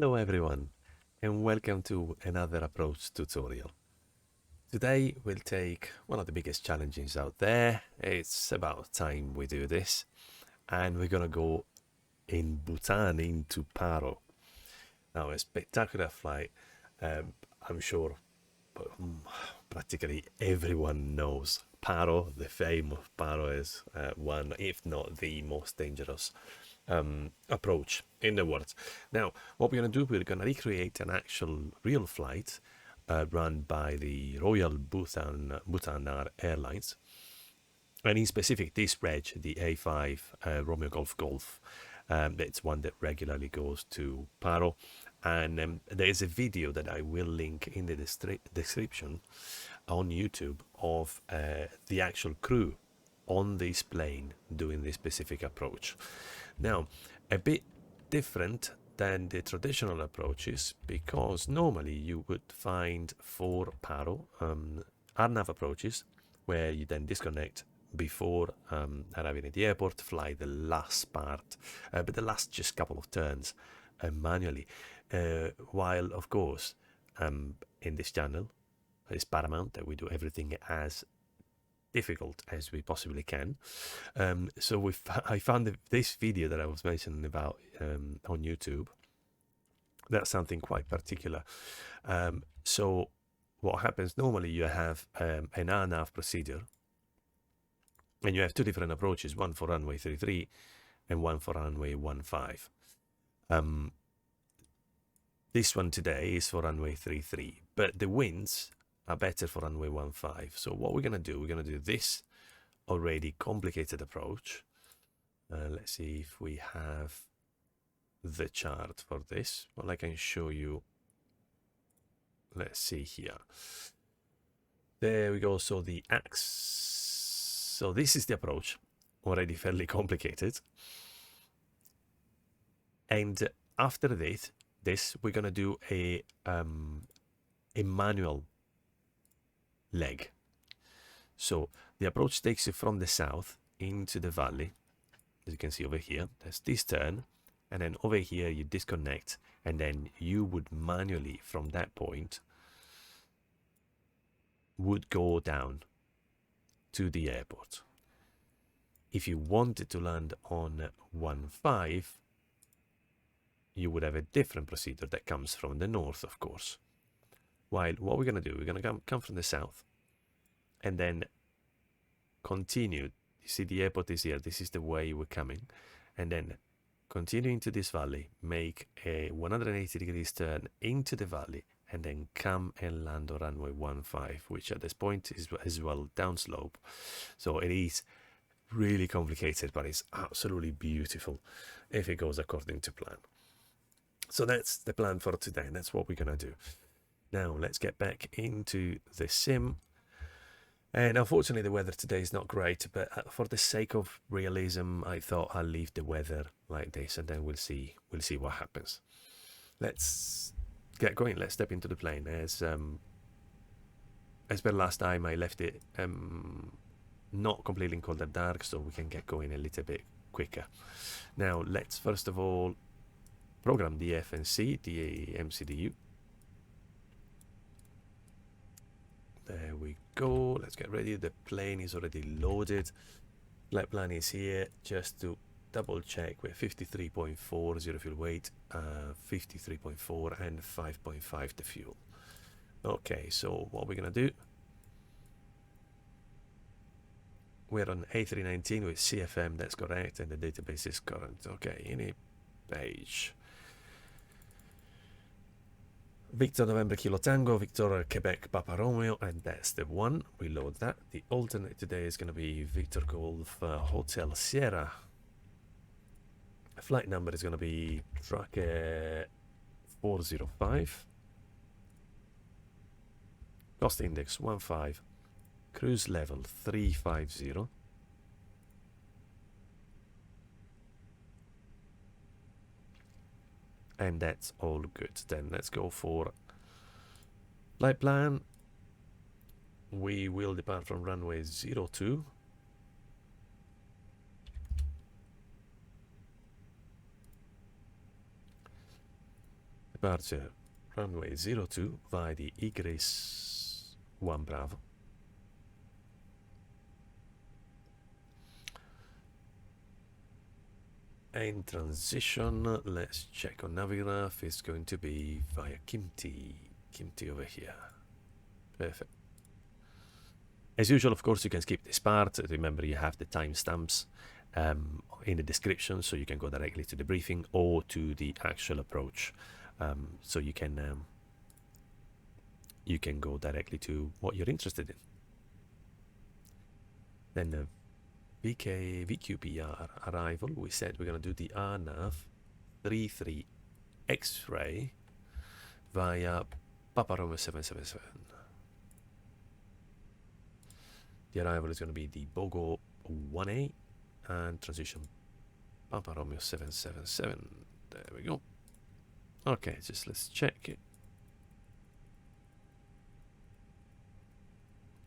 Hello everyone, and welcome to another approach tutorial. Today we'll take one of the biggest challenges out there. It's about time we do this, and we're gonna go in Bhutan into Paro. Now, a spectacular flight. I'm sure practically everyone knows Paro. The fame of Paro is one, if not the most dangerous approach in the world. Now, what we're going to do, we're going to recreate an actual real flight run by the Royal Bhutan Airlines. And in specific, this reg, the A5 Romeo Golf Golf, it's one that regularly goes to Paro. And there is a video that I will link in the description on YouTube of the actual crew on this plane doing this specific approach. Now, a bit different than the traditional approaches, because normally you would find for Paro RNAV approaches where you then disconnect before arriving at the airport, fly the last part, but the last just couple of turns manually. While, of course, in this channel, it's paramount that we do everything as difficult as we possibly can. So I found this video that I was mentioning about on YouTube. That's something quite particular. So what happens normally, you have an RNAV procedure, and you have two different approaches, one for runway 33 and one for runway 15. This one today is for runway 33, but the winds are better for runway 15. So what we're going to do, we're going to do this already complicated approach. Let's see if we have the chart for this. Well, I can show you. Let's see here. There we go. So the axe. So this is the approach, already fairly complicated. And after this, we're going to do a manual leg. So the approach takes you from the south into the valley. As you can see over here, there's this turn, and then over here you disconnect, and then you would manually from that point would go down to the airport. If you wanted to land on 15, you would have a different procedure that comes from the north, of course. While what we're going to do, we're going to come from the south and then continue. You see the airport is here. This is the way we're coming. And then continue into this valley, make a 180 degrees turn into the valley, and then come and land on runway 15, which at this point is as well downslope. So it is really complicated, but it's absolutely beautiful if it goes according to plan. So that's the plan for today, and that's what we're going to do. Now, let's get back into the sim. And unfortunately, the weather today is not great, but for the sake of realism, I thought I'll leave the weather like this, and then we'll see what happens. Let's get going. Let's step into the plane. As per last time, I left it not completely in cold and dark, so we can get going a little bit quicker. Now, let's first of all program the FNC, the MCDU. There we go. Let's get ready. The plane is already loaded. Flight plan is here. Just to double check, we're 53.4 zero fuel weight, 53.4 and 5.5 the fuel. Okay, so what we're gonna do, we're on A319 with CFM, that's correct, and the database is current. Okay, any page. Victor November Kilo Tango, Victor Quebec Papa Romeo, and that's the one. We load that. The alternate today is going to be Victor Golf Hotel Sierra. Flight number is going to be track 405. Cost index 15. Cruise level 350. And that's all good. Then let's go for flight plan. We will depart from runway 02. Departure runway 02 via the Igris 1 Bravo. And transition, let's check on Navigraph, it's going to be via Kimti over here. Perfect. As usual, of course, you can skip this part. Remember, you have the timestamps in the description, so you can go directly to the briefing or to the actual approach. So you can go directly to what you're interested in. Then the VQPR arrival, we said we're going to do the RNAV 33 X-ray via Papa Romeo 777. The arrival is going to be the Bogo 1A and transition Papa Romeo 777. There we go. Okay, just let's check it.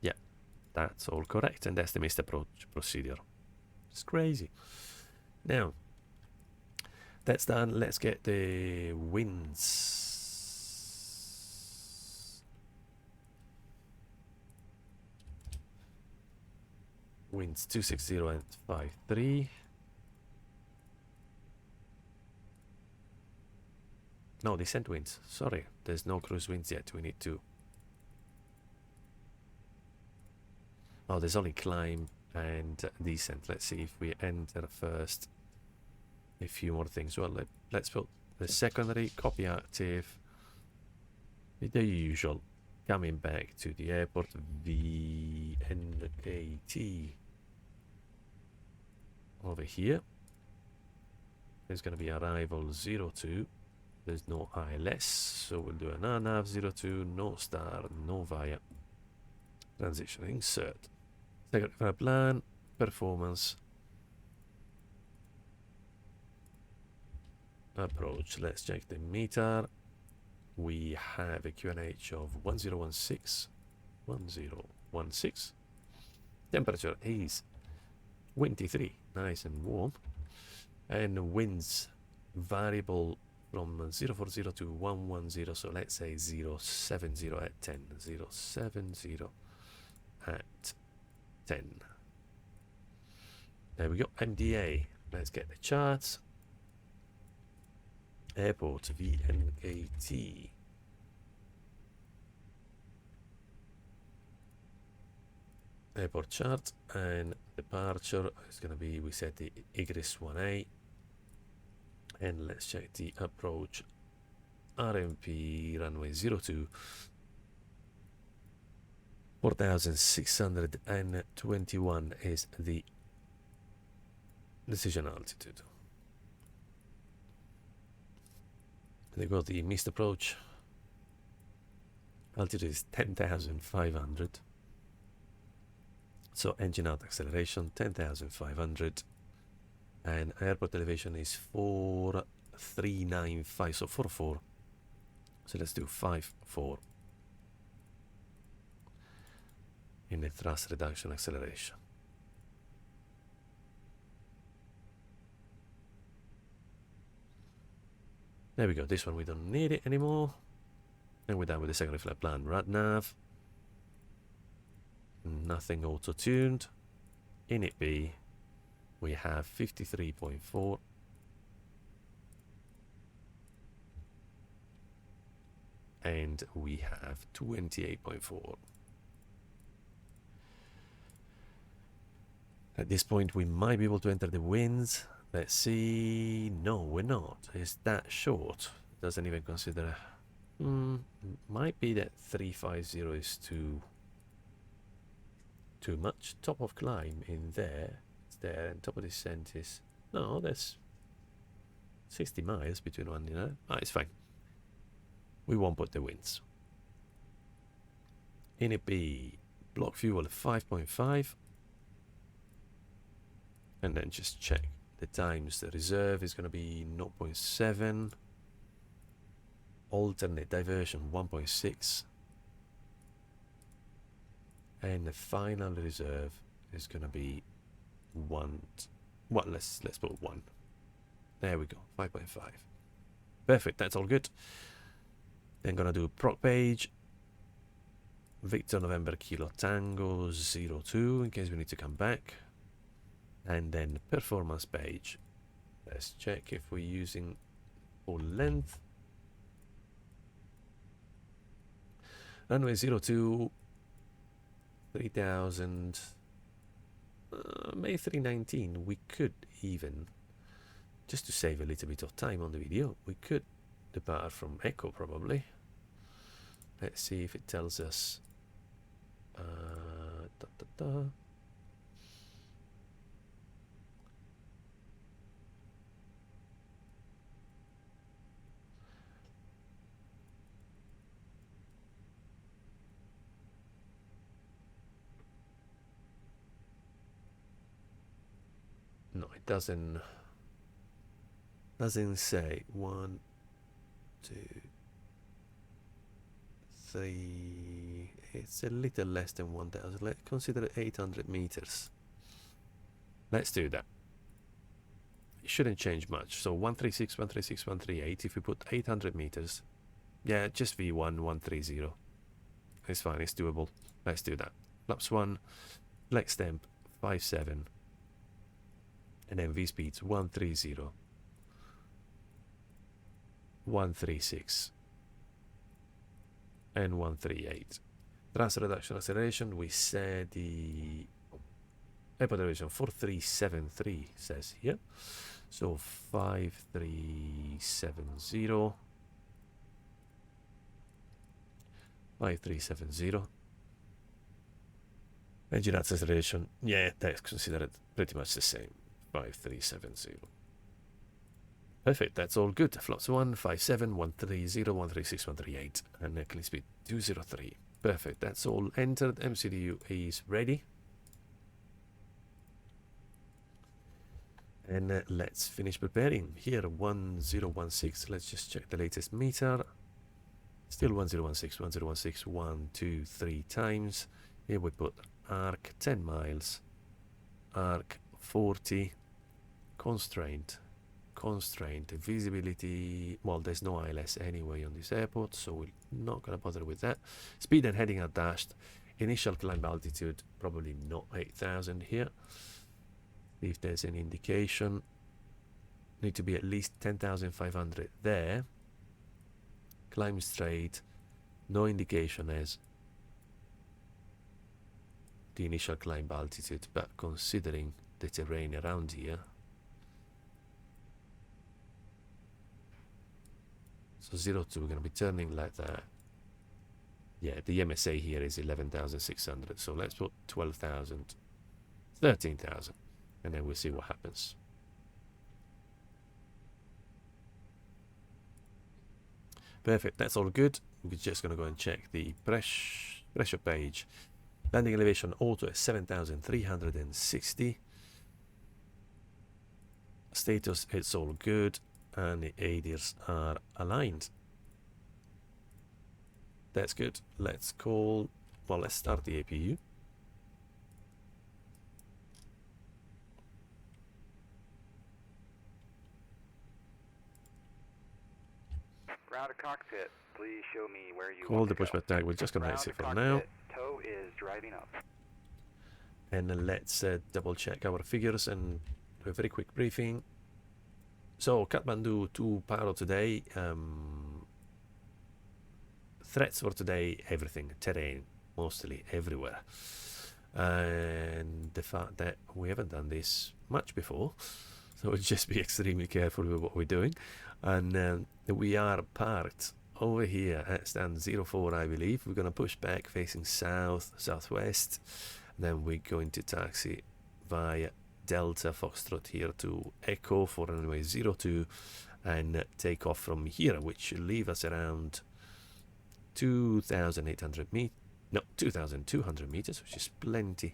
Yeah, that's all correct, and that's the missed approach procedure. It's crazy. Now, that's done. Let's get the winds. Winds 260 and 53. No, descent winds. Sorry, there's no cruise winds yet. We need to. Oh, there's only climb and descent. Let's see if we enter first a few more things. Well, let's put the secondary, copy active, the usual. Coming back to the airport, VNAT. Over here, there's going to be arrival 02. There's no ILS, so we'll do an RNAV 02, no star, no via. Transition, insert. Second plan, performance. Approach, let's check the meter. We have a QNH of 1016. Temperature is 23, nice and warm. And winds variable from 040 to 110, so let's say 070 at 10. 070 at 10. There we go, MDA. Let's get the charts. Airport, VNAT. Airport chart, and departure is going to be, we set the Igris 1A. And let's check the approach. RMP runway 02. 4,621 is the decision altitude. They got the missed approach. Altitude is 10,500. So engine out acceleration 10,500. And airport elevation is 4395, so 44. So let's do 54 in the thrust reduction acceleration. There we go. This one we don't need it anymore. And we're done with the secondary flight plan. RNAV. Nothing auto-tuned. Init B. We have 53.4. And we have 28.4. At this point, we might be able to enter the winds. Let's see. No, we're not. It's that short. Doesn't even consider. Might be that 350 is too much. Top of climb in there. It's there, and top of descent is. No, that's 60 miles between one, you know. Ah, it's fine. We won't put the winds. Init B, block fuel 5.5. And then just check the times. The reserve is going to be 0.7. Alternate diversion 1.6. And the final reserve is going to be 1. Well, let's put 1. There we go, 5.5. Perfect, that's all good. Then gonna do proc page, Victor November Kilo Tango 02 in case we need to come back, and then performance page. Let's check if we're using full length. Runway 02, 3000, May 319. We could even, just to save a little bit of time on the video, we could depart from Echo probably. Let's see if it tells us. No, it doesn't say. 1, 2, 3. It's a little less than 1000. Let's consider 800 meters. Let's do that. It shouldn't change much. So 136, 136, 138. If we put 800 meters, yeah, just V1, 130. It's fine, it's doable. Let's do that. Flaps 1, flex temp 57, and then V speeds 130, 136, and 138. Thrust reduction acceleration, we said the airport elevation 4373 says here. So 5370. 5370. Engine acceleration, yeah, that's considered pretty much the same. 5370. Perfect, that's all good. Flaps 1, 57, 130, 136, 138, and clean speed 203. Perfect, that's all entered. MCDU is ready. And let's finish preparing. Here 1016, let's just check the latest meter. Still 1016, 1016, 1, 2, 3 times. Here we put arc 10 miles, arc 40, constraint, visibility. Well, there's no ILS anyway on this airport, so we're not going to bother with that. Speed and heading are dashed. Initial climb altitude, probably not 8000 here. If there's an indication, need to be at least 10,500 there. Climb straight, no indication as the initial climb altitude, but considering the terrain around here, so 02, we're going to be turning like that. Yeah, the MSA here is 11,600, so let's put 12,000, 13,000, and then we'll see what happens. Perfect, that's all good. We're just going to go and check the pressure page. Landing elevation auto is 7,360. Status, it's all good, and the ADIRs are aligned. That's good. Let's call, well, let's start the APU. Ground to cockpit, please show me where you Call the pushback tag. We're just going to exit for now. Tow is driving up. And let's double check our figures and do a very quick briefing. So Kathmandu to Paro today. Threats for today, everything, terrain, mostly everywhere. And the fact that we haven't done this much before, so we'll just be extremely careful with what we're doing. And we are parked over here at stand 04, I believe. We're going to push back facing south, southwest. Then we're going to taxi via Delta Foxtrot here to Echo for runway 02 and take off from here, which should leave us around 2,800 meters. No, 2,200 meters, which is plenty.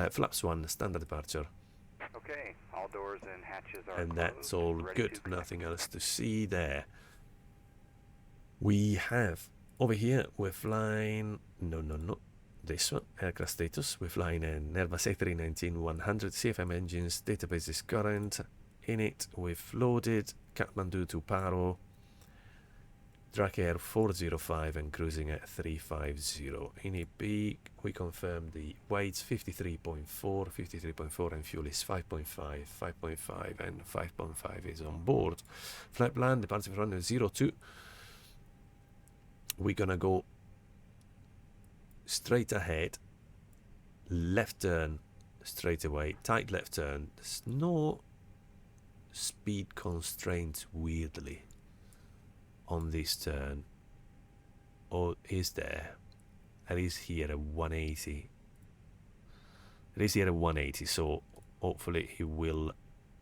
Flaps 1, standard departure. Okay, all doors and hatches are and closed. That's all good. Nothing else to see there. We have over here, we're flying. No. This one, aircraft status. We're flying an Airbus A319 100 CFM engines. Database is current. In it, we've loaded Kathmandu to Paro. Track Air 405 and cruising at 350. In B, we confirm the weights 53.4, and fuel is 5.5, 5.5, and 5.5 is on board. Flight plan, departure from runway 02. We're gonna go straight ahead, left turn straight away, tight left turn. There's no speed constraints, weirdly, on this turn. Or is there? It is here at 180. It is here at 180, so hopefully he will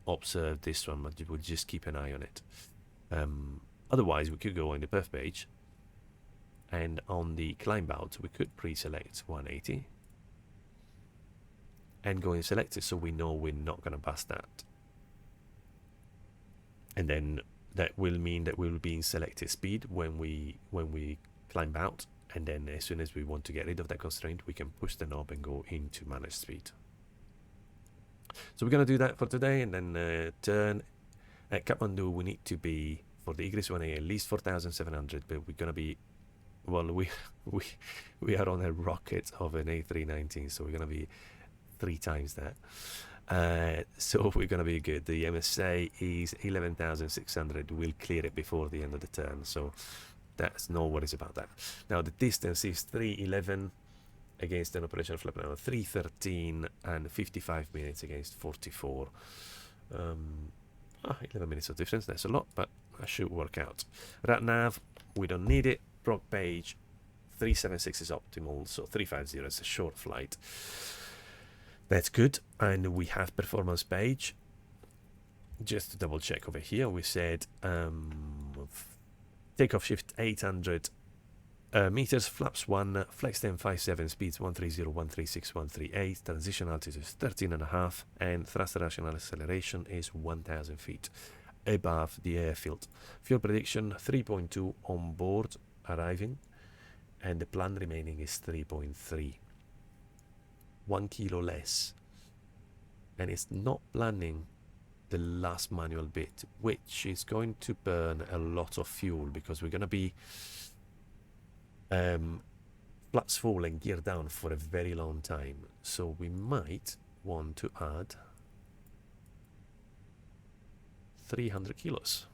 observe this one, but we'll just keep an eye on it. Otherwise, we could go on the perf page, and on the climb out, we could pre-select 180 and go and select it, so we know we're not going to pass that. And then that will mean that we'll be in selected speed when we climb out, and then as soon as we want to get rid of that constraint, we can push the knob and go into managed speed. So we're going to do that for today, and then turn at Kathmandu. We need to be, for the Igris 1A, at least 4,700, but we're going to be, well, we are on a rocket of an A319, so we're going to be 3 times that. So we're going to be good. The MSA is 11,600. We'll clear it before the end of the turn, so that's no worries about that. Now the distance is 311 against an operational flight plan of 313 and 55 minutes against 44. 11 minutes of difference, that's a lot, but that should work out. RNAV, we don't need it. Prog page 376 is optimal, so 350 is a short flight. That's good. And we have performance page. Just to double check over here, we said takeoff shift 800 meters, flaps 1, flex 1057, speeds 130, 136, 138, transition altitude is 13.5, and thrust rational acceleration is 1000 feet above the airfield. Fuel prediction 3.2 on board arriving, and the plan remaining is 3.3. 1 kilo less, and it's not planning the last manual bit, which is going to burn a lot of fuel because we're going to be flaps full and gear down for a very long time, so we might want to add 300 kilos.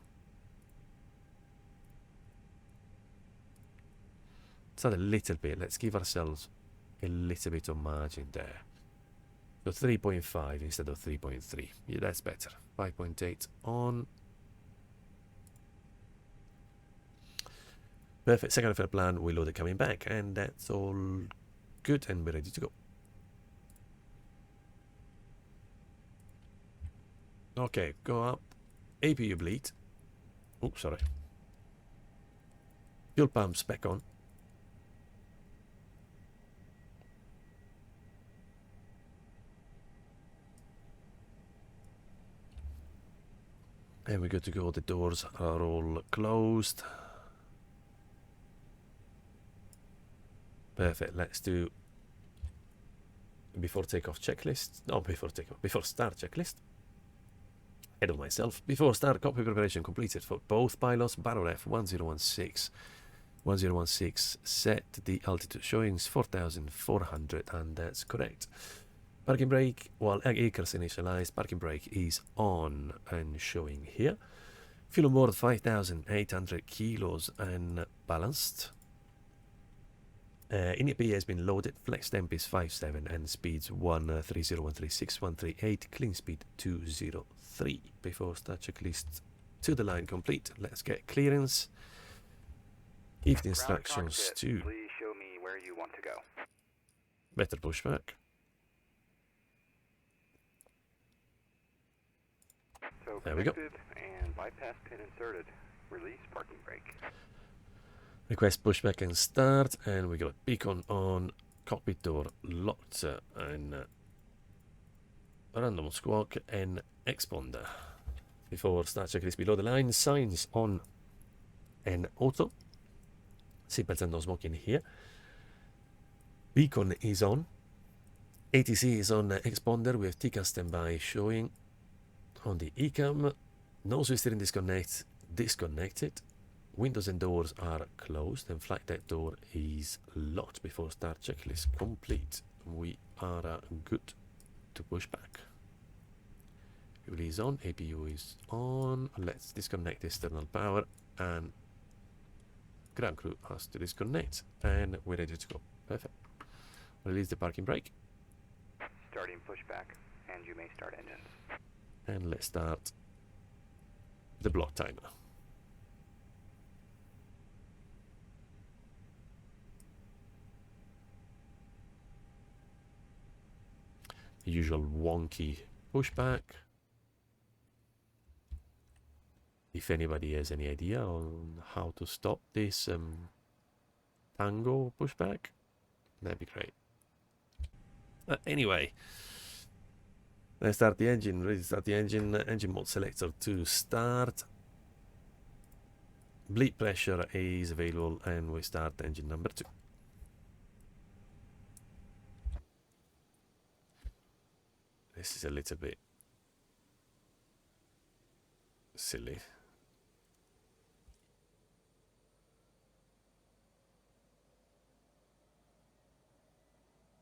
Let's add a little bit. Let's give ourselves a little bit of margin there. So 3.5 instead of 3.3. Yeah, that's better. 5.8 on. Perfect. Second flight plan, we loaded coming back, and that's all good, and we're ready to go. Okay, go up. APU bleed. Oh, sorry. Fuel pumps back on. And we're good to go. The doors are all closed. Perfect. Let's do before takeoff checklist. No, before takeoff. Before start checklist. Ahead of myself. Before start, cockpit preparation completed for both pilots. Paro Ref 1016. 1016. Set the altitude showing is 4,400, and that's correct. Parking brake, well, acres initialized, parking brake is on and showing here. Fuel on board 5,800 kilos and balanced. INEP has been loaded, flex temp is 57 and speeds 130, 136, 138, clean speed 203. Before start checklist to the line complete, let's get clearance. Give the instructions to. Please show me where you want to go. Better pushback. So there we go. And bypass pin inserted. Release parking brake. Request pushback and start, and we got beacon on, cockpit door locked, and random squawk and exponder. Before start checklist below the line, signs on and auto. Seatbelts and no smoking here. Beacon is on. ATC is on exponder with TCAS standby showing. On the ECAM, nose steering disconnected. Windows and doors are closed and flight deck door is locked before start. Checklist complete. We are good to push back. Fuel is on, APU is on. Let's disconnect external power and ground crew has to disconnect and we're ready to go. Perfect. Release the parking brake. Starting pushback, and you may start engines. And let's start the block timer. The usual wonky pushback. If anybody has any idea on how to stop this tango pushback, that'd be great. Anyway, let's start the engine. Ready to start the engine. Engine mode selector to start. Bleed pressure is available, and we start engine number 2. This is a little bit silly.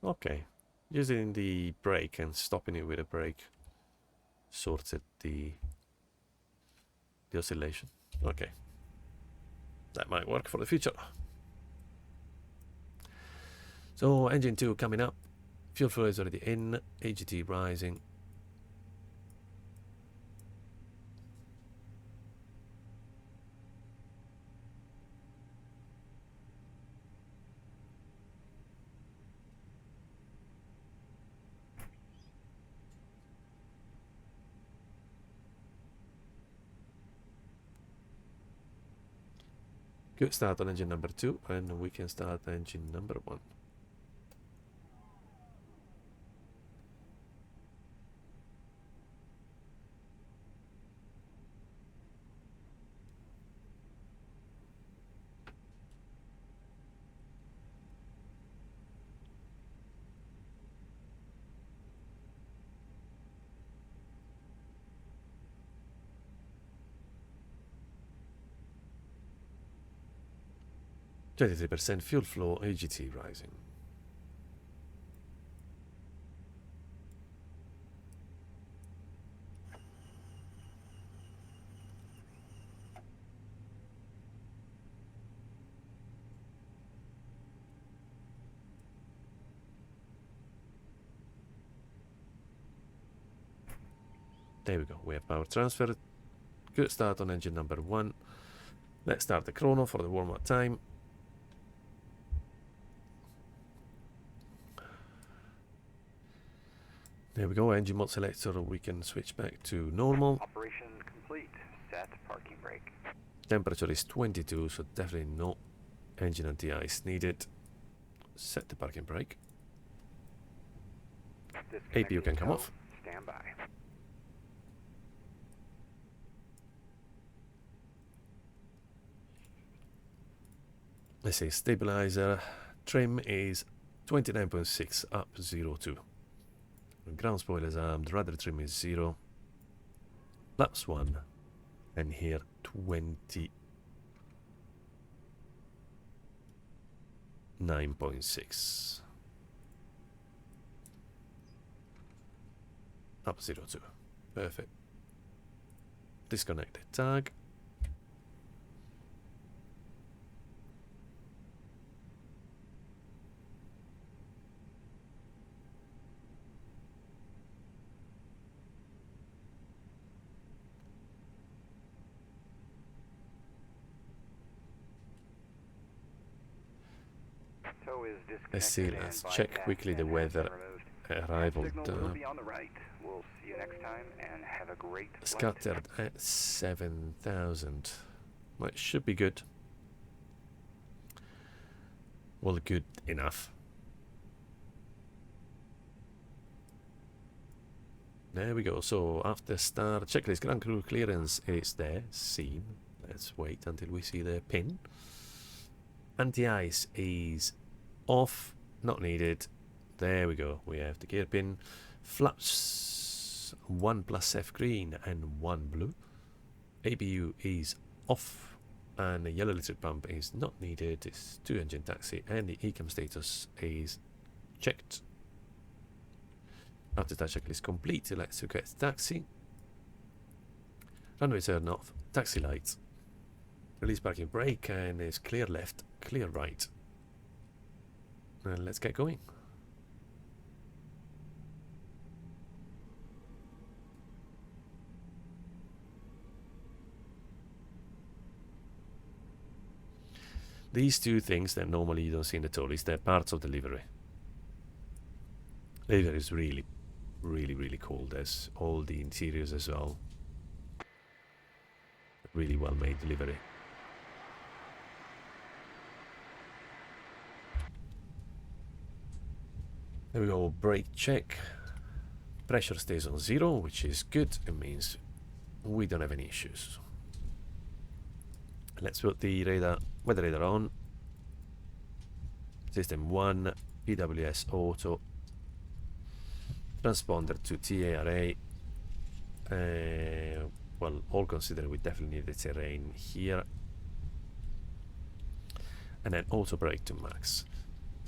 Okay, using the brake and stopping it with a brake sorted the oscillation. Okay, that might work for the future. So engine 2 coming up. Fuel flow is already in. AGT rising. Good start on engine number 2, and we can start engine number 1. %, fuel flow, AGT rising. There we go, we have power transfer. Good start on engine number 1. Let's start the chrono for the warm-up time. There we go, engine mode selector, we can switch back to normal. Operation complete. Set parking brake. Temperature is 22, so definitely no engine anti-ice needed. Set the parking brake. APU can come off. Stand by. Let's say stabilizer. Trim is 29.6 up 0.2. Ground spoilers armed, rudder trim is 0. Flaps 1. And here 29.6. Up 0.2. Perfect. Disconnect the tag. Let's see, let's check quickly the weather. Arrival We'll see you next time and have a great scattered at 7,000. Well, it should be good. Well, good enough. There we go. So after start checklist, ground crew clearance is there, seen. Let's wait until we see the pin. Anti-ice is off, not needed. There we go, we have the gear pin. Flaps 1 plus F green and 1 blue. APU is off, and the yellow electric pump is not needed. It's 2-engine taxi, and the ECAM status is checked. After that checklist complete, let's request taxi. Runway turn off, taxi lights. Release parking brake, and it's clear left, clear right. And let's get going. These two things that normally you don't see in the Toliss, they're parts of the livery. The livery is really, really, really cool. There's all the interiors as well. Really well made livery. There we go, brake check. Pressure stays on 0, which is good. It means we don't have any issues. Let's put the radar, weather radar on. System 1, PWS auto. Transponder to TARA. Well, all considered, we definitely need the terrain here. And then auto brake to max.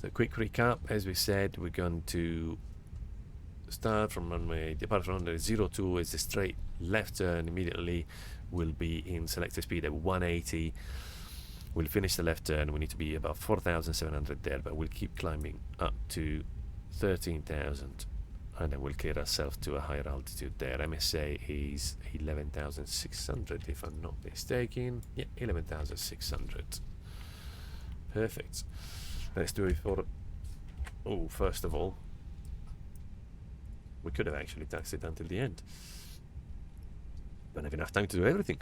So quick recap, as we said, we're going to start from runway, depart from runway 02 is the straight left turn. Immediately we'll be in selected speed at 180. We'll finish the left turn. We need to be about 4,700 there, but we'll keep climbing up to 13,000. And then we'll clear ourselves to a higher altitude there. MSA is 11,600 if I'm not mistaken. Yeah, 11,600. Perfect. Let's do it for... Oh, first of all, we could have actually taxied until the end. Don't have enough time to do everything.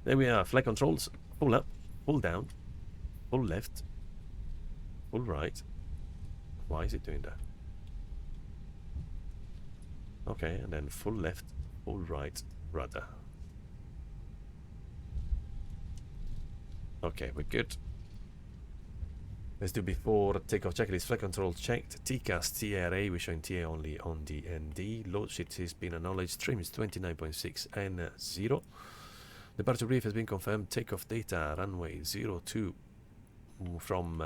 There we are. Flight controls. Pull up, pull down, pull left, pull right. Why is it doing that? Okay, and then full left, full right, rudder. Okay, we're good. Let's do before takeoff checklist. Flight control checked. TCAS TRA, we're showing TA only on the ND. Load sheet has been acknowledged. Trim is 29.6 and 0. Departure brief has been confirmed. Takeoff data runway 02 from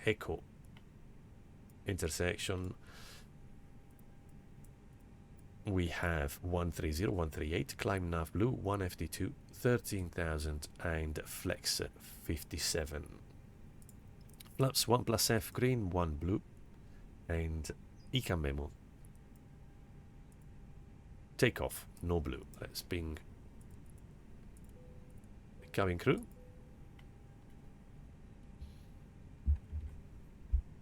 Echo intersection. We have 130, 138, climb nav blue, 1 FD2, 13,000 and flex 57. Flaps 1 plus F green, 1 blue, and ECAM memo. Takeoff, no blue. Let's ping the cabin crew.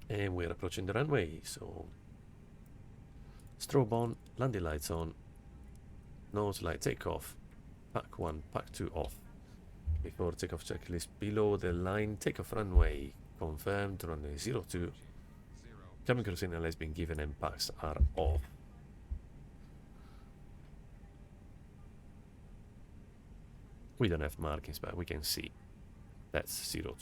And we're approaching the runway, so strobe on, landing lights on, nose light takeoff, pack 1, pack 2 off. Before takeoff checklist below the line, takeoff runway confirmed, runway 02. Cabin crew signal has been given and packs are off. We don't have markings, but we can see that's 02.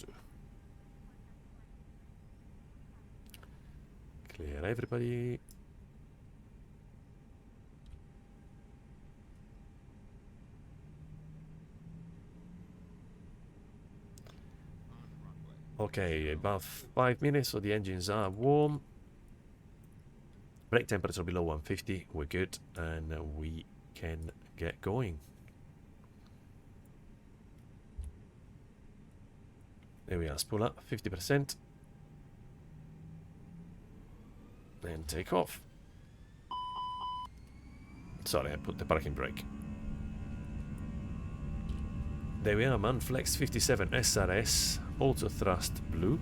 Clear everybody. Okay, about 5 minutes, so the engines are warm. Brake temperature below 150, we're good, and we can get going. There we are, spool up, 50%. And take off. Sorry, I put the parking brake. There we are, man, flex 57 SRS. Auto thrust blue.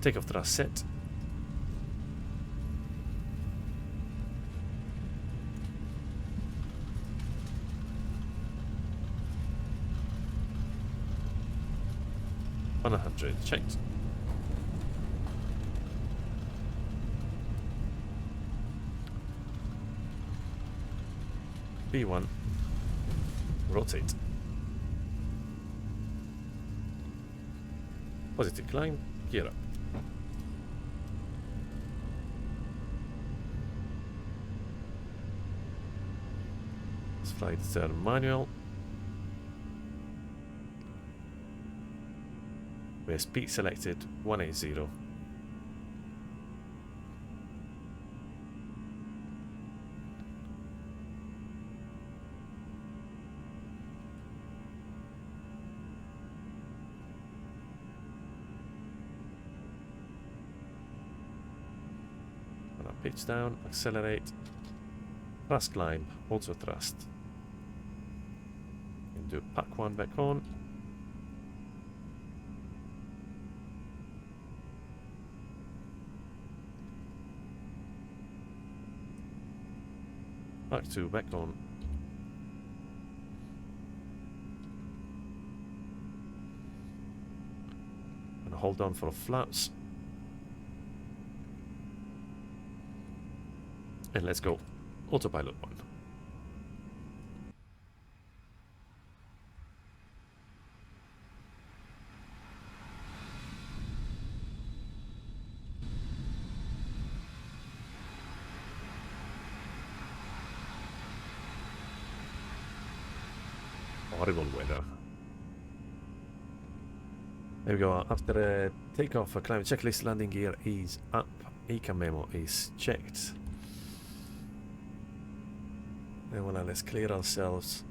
Takeoff thrust set. $100 checked. B1 rotate. Positive climb, gear up. Let's fly the turn manual. We have speed selected 180. Pitch down, accelerate, thrust climb, also thrust. And do pack one back on. Pack two back on. And hold on for flaps. And let's go. Autopilot 1. Horrible weather. There we go. After takeoff, climate checklist landing gear is up. ECA memo is checked. Then let's clear ourselves.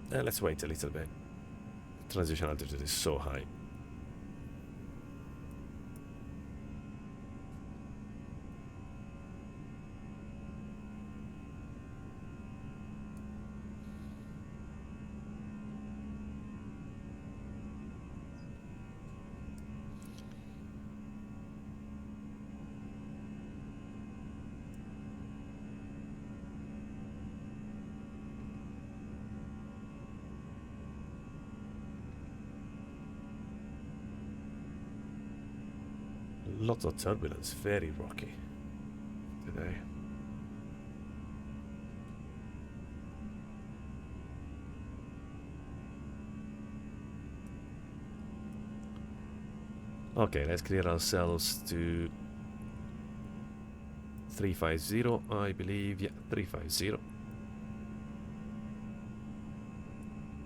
Let's wait a little bit. Transition altitude is so high. Lots of turbulence, very rocky today. Okay, let's clear ourselves to 350, I believe. Yeah, 350.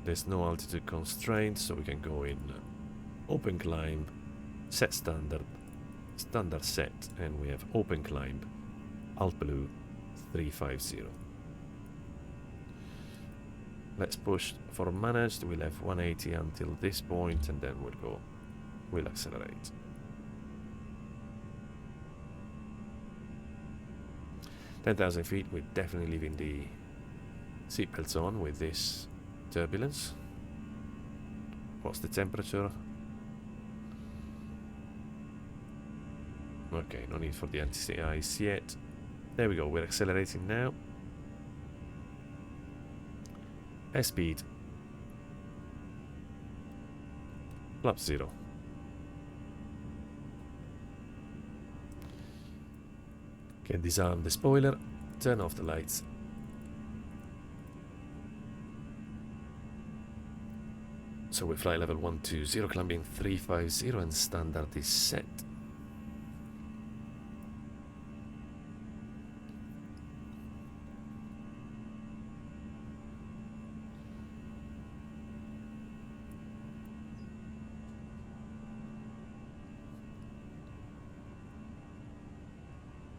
There's no altitude constraint, so we can go in open climb, set standard, standard set, and we have open climb, alt blue 350. Let's push for managed. We'll have 180 until this point, and then we'll accelerate. (10,000 feet). We're definitely leaving the seatbelts on with this turbulence. What's the temperature? Okay, no need for the anti-ice yet. There we go, we're accelerating now. Airspeed. Flap 0. Can disarm the spoiler, turn off the lights. So we fly level 120, climbing 350, and standard is set.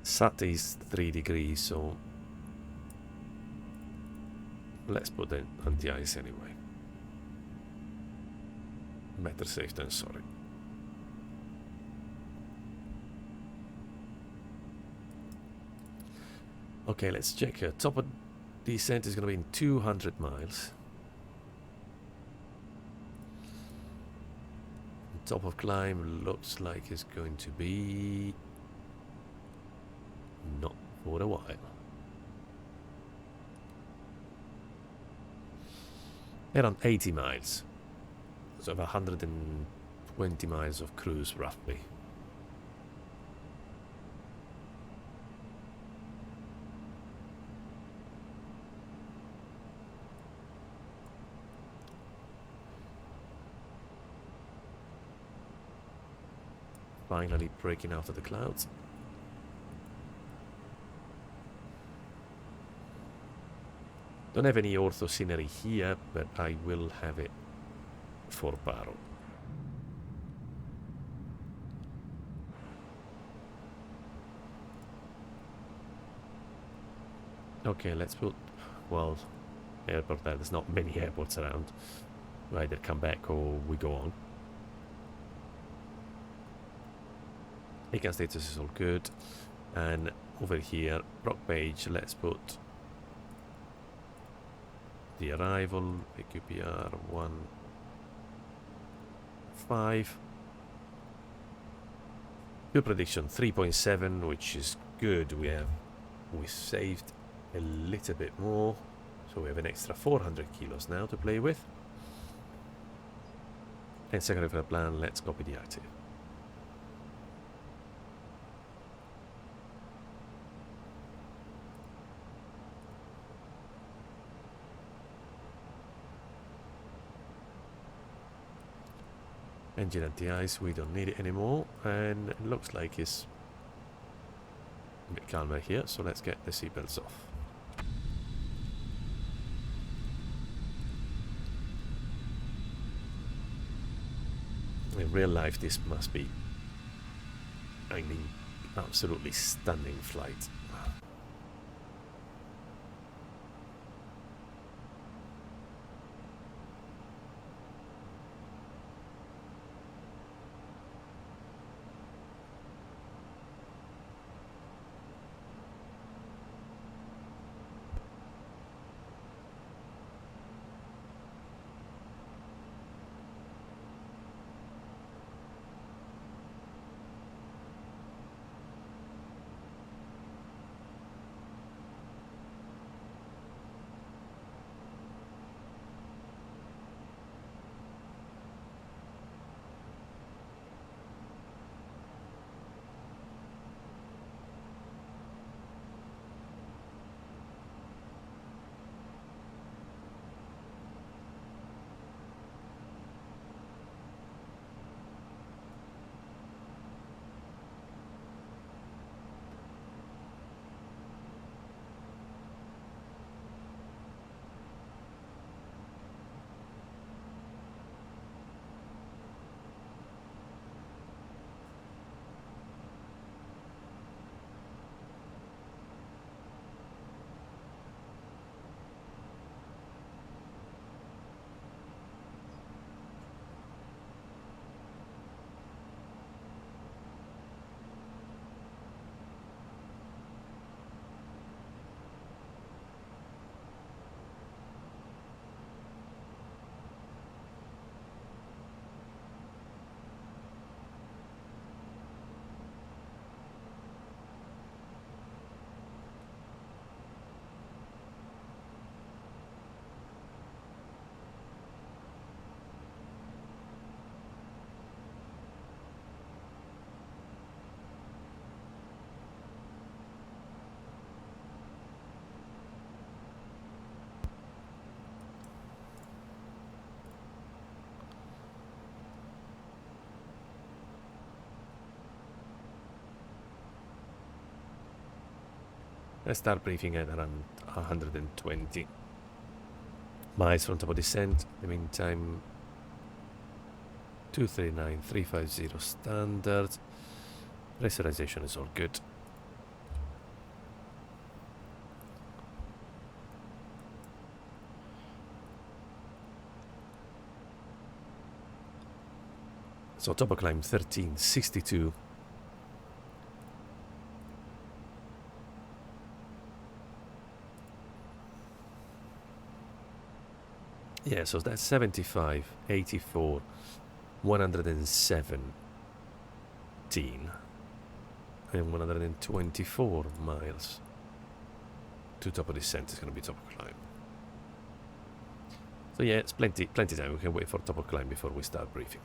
Sat is 3 degrees, so let's put in anti-ice anyway. Better safe than sorry. Okay, let's check here. Top of descent is going to be in 200 miles. Top of climb looks like it's going to be not for a while. Around 80 miles. So 120 miles of cruise roughly. Finally breaking out of the clouds. Don't have any ortho scenery here, but I will have it for Paro. Okay, let's put, well, airport there. There's not many airports around. We either come back or we go on. Icon status is all good. And over here, proc page, let's put the arrival, VQPR 1.5. Fuel prediction 3.7, which is good. We saved a little bit more, so we have an extra 400 kilos now to play with. And secondary fuel plan, let's copy the active. Engine anti-ice, we don't need it anymore, and it looks like it's a bit calmer here, so let's get the seatbelts off. In real life, this must be, I mean, absolutely stunning flight. Let's start briefing at around 120 miles from top of descent. In the meantime, 239, 350 standard. Pressurization is all good. So top of climb 1362. Yeah, so that's 75, 84, 117, and 124 miles to top of descent is going to be top of climb. So yeah, it's plenty time. We can wait for top of climb before we start briefing.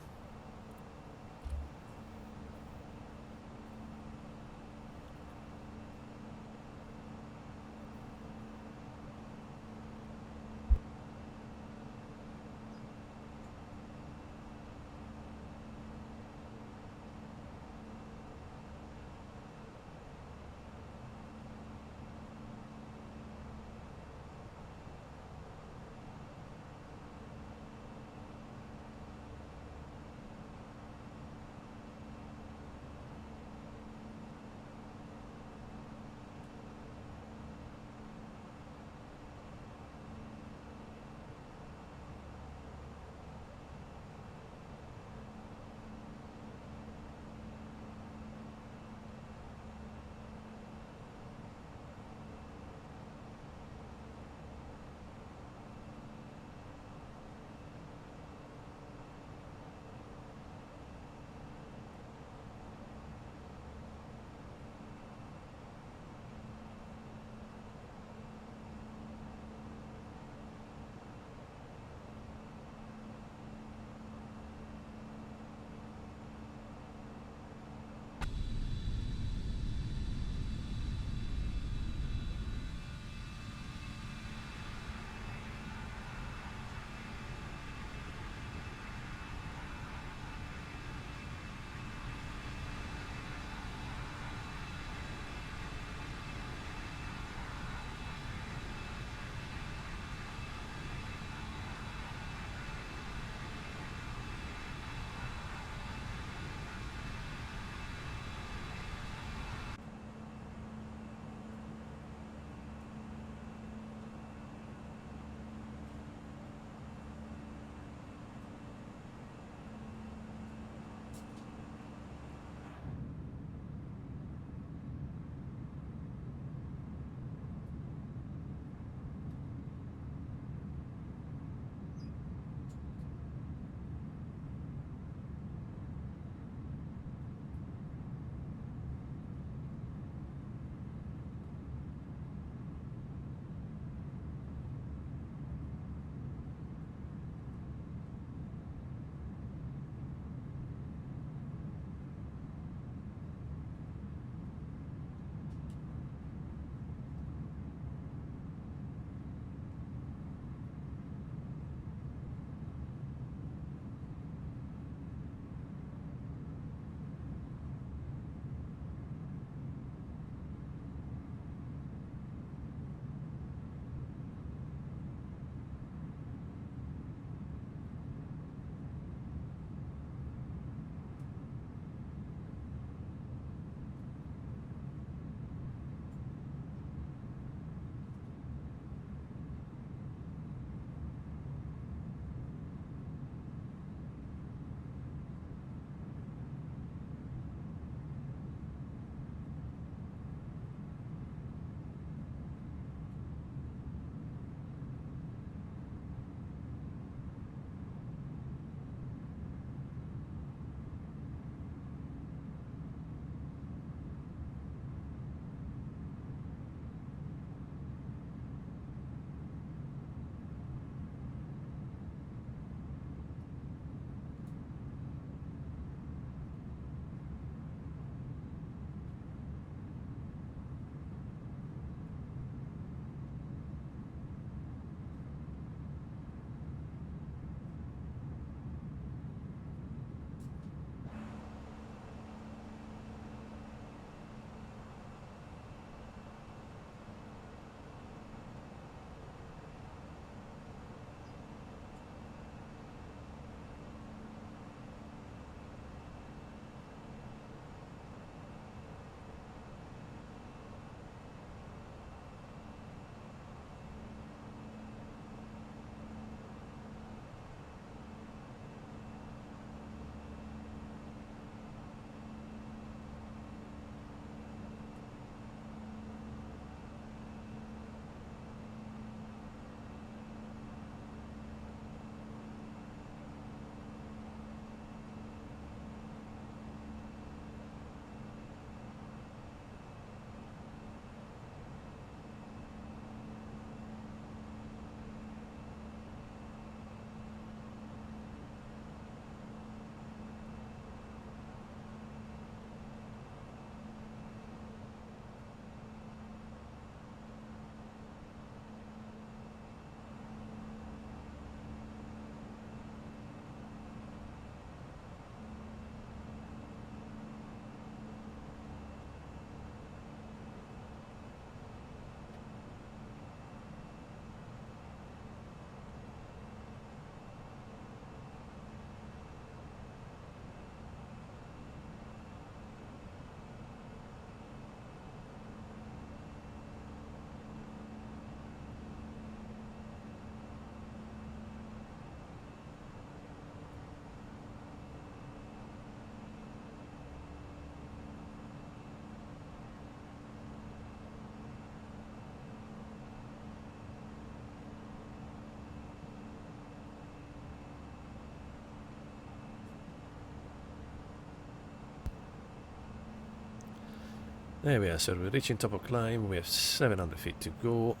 There we are, so we're reaching top of climb. We have 700 feet to go.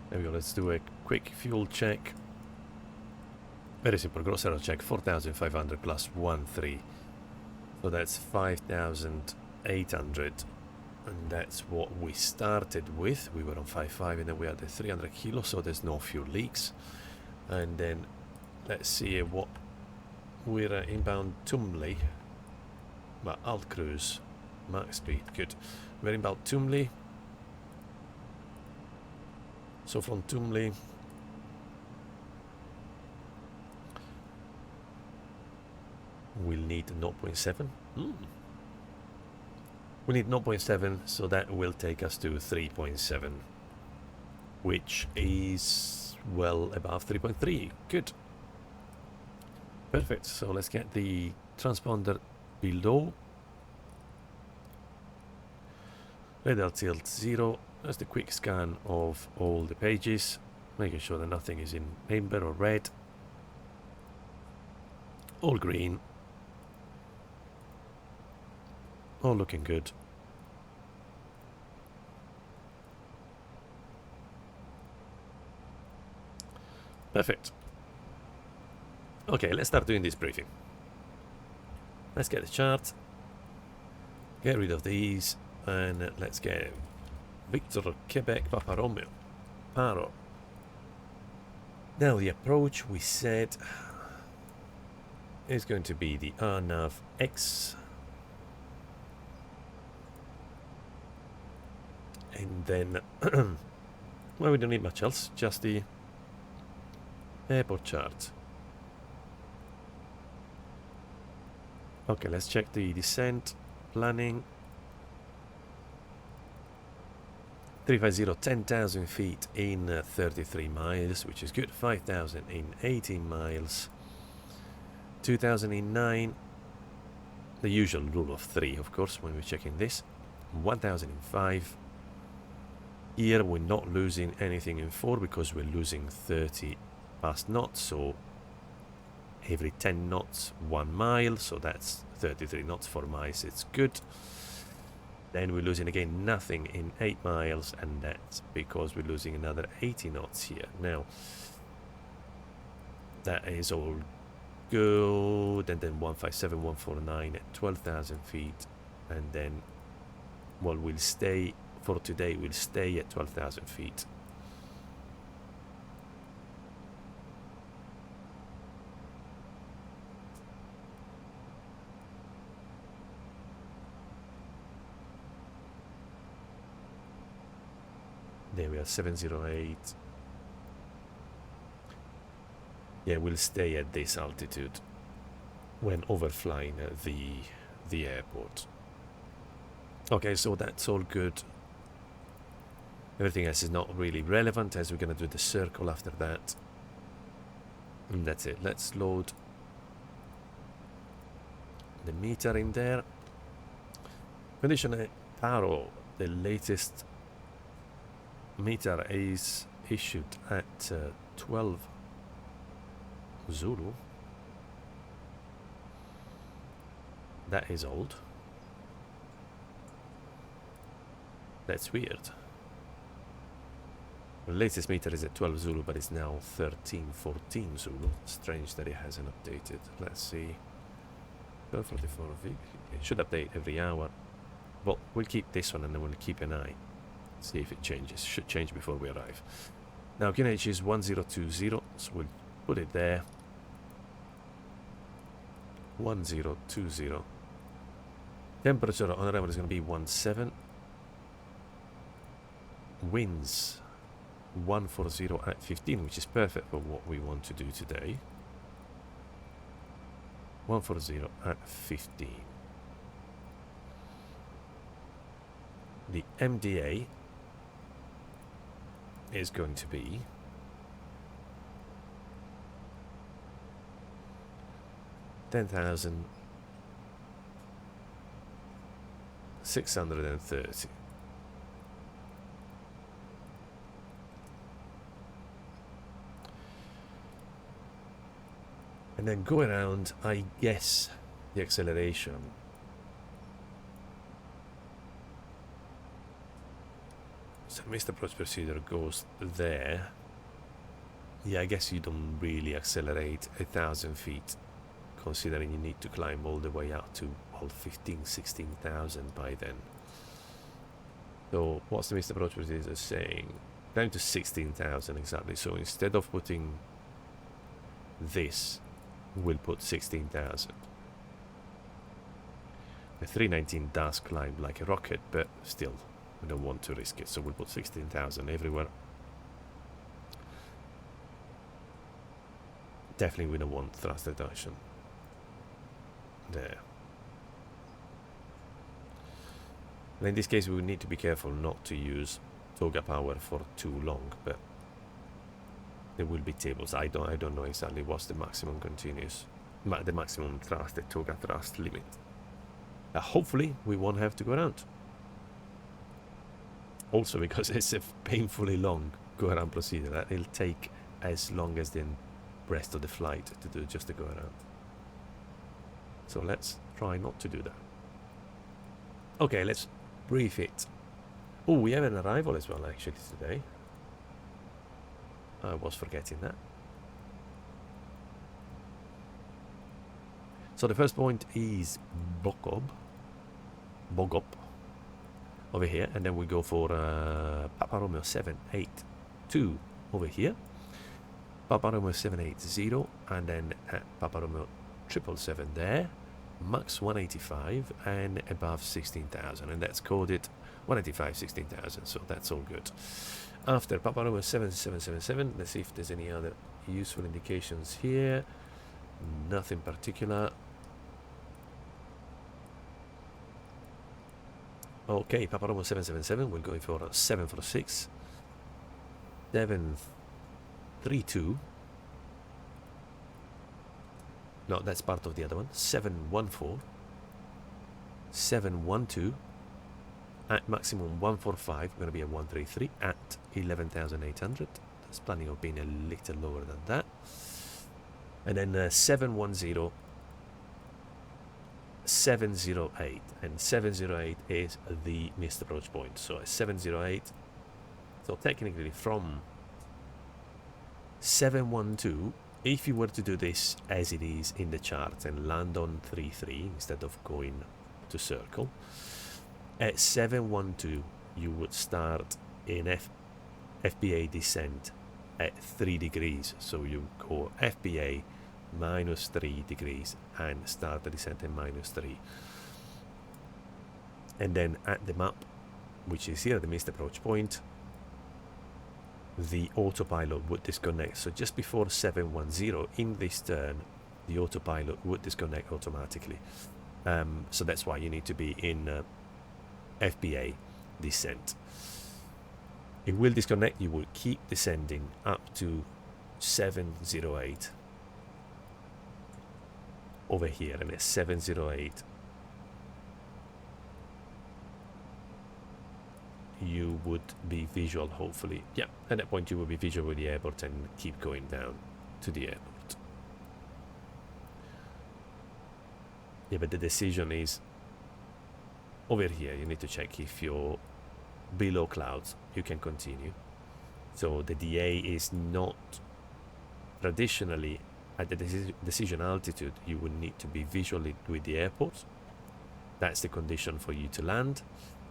There we go, let's do a quick fuel check. Very simple, gross error check, 4,500 plus 1,3. So that's 5,800. And that's what we started with. We were on 5.5 and then we had the 300 kilos, so there's no fuel leaks. And then let's see what we're inbound Tumley. But alt cruise, max speed, good. We're inbound Tumley. So from Tumley, we'll need 0.7. We need 0.7, so that will take us to 3.7, which is well above 3.3. Good. Perfect. So let's get the transponder below. Radar tilt 0. That's the quick scan of all the pages, making sure that nothing is in amber or red. All green. All looking good. Perfect. Okay, let's start doing this briefing. Let's get the chart. Get rid of these. And let's get Victor, Quebec, Papa Romeo, Paro. Now the approach we said is going to be the RNAV X. And then, well, we don't need much else, just the airport chart. Okay, let's check the descent, planning. 350, 10,000 feet in 33 miles, which is good. 5,000 in 18 miles. 2009, the usual rule of 3, of course, when we're checking this. 1,005. Here we're not losing anything in 4 because we're losing 30 fast knots, so every 10 knots 1 mile, so that's 33 knots, 4 miles, it's good. Then we're losing again nothing in 8 miles, and that's because we're losing another 80 knots here. Now, that is all good. And then 157, 149 at 12,000 feet. And then, well, we'll stay, for today, we'll stay at 12,000 feet. There we are, 708. Yeah, we'll stay at this altitude when overflying the airport. Okay, so that's all good. Everything else is not really relevant, as we're going to do the circle after that. And that's it. Let's load the meter in there. Condition Paro, the latest meter is issued at 12 Zulu. That is old. That's weird. The latest meter is at 12 Zulu, but it's now 1314 Zulu. Strange that it hasn't updated. Let's see. 1244 VQPR. It should update every hour. Well, we'll keep this one and then we'll keep an eye. See if it changes. Should change before we arrive. Now, QNH is 1020, so we'll put it there. 1020. Temperature on arrival is going to be 17. Winds 140 at 15, which is perfect for what we want to do today. 140 at 15. The MDA is going to be 10,630. And then go around, I guess, the acceleration. So missed approach procedure goes there. Yeah, I guess you don't really accelerate 1,000 feet, considering you need to climb all the way up to, well, 16,000 by then. So what's the missed approach procedure saying? Down to 16,000 exactly. So instead of putting this, we'll put 16,000. The 319 does climb like a rocket, but still, we don't want to risk it, so we'll put 16,000 everywhere. Definitely we don't want thrust reduction there. And in this case we need to be careful not to use toga power for too long, but there will be tables. I don't know exactly what's the maximum continuous, the maximum thrust, the toga thrust limit. Hopefully we won't have to go around. Also because it's a painfully long go around procedure. It'll take as long as the rest of the flight to do just to go around. So let's try not to do that. Okay, let's brief it. Oh, we have an arrival as well actually today. I was forgetting that. So the first point is Bogop over here, and then we go for Papa Romeo 782 over here, Papa Romeo 780, and then Papa Romeo 777 there, max 185 and above 16,000, and that's coded 185 16,000, so that's all good. After Papa Romeo 7777, let's see if there's any other useful indications here. Nothing particular. Okay, Papa Romeo 777, we're going for 746, 732. No, that's part of the other one. 714, 712. At maximum 145, we're going to be at 133 at 11,800. That's planning on being a little lower than that. And then 710, 708, and 708 is the missed approach point. So 708. So technically from 712, if you were to do this as it is in the chart and land on 33 instead of going to circle, at 712 you would start in FBA descent at 3 degrees. So you go FBA minus 3 degrees and start the descent at minus 3. And then at the map, which is here, the missed approach point, the autopilot would disconnect. So just before 710 in this turn, the autopilot would disconnect automatically. So that's why you need to be in FBA descent. It will disconnect. You will keep descending up to 708 over here, and at 708 you would be visual, hopefully. Yeah, at that point you will be visual with the airport and keep going down to the airport. Yeah, but the decision is over here. You need to check if you're below clouds, you can continue. So the DA is not traditionally at the decision altitude. You would need to be visually with the airport. That's the condition for you to land.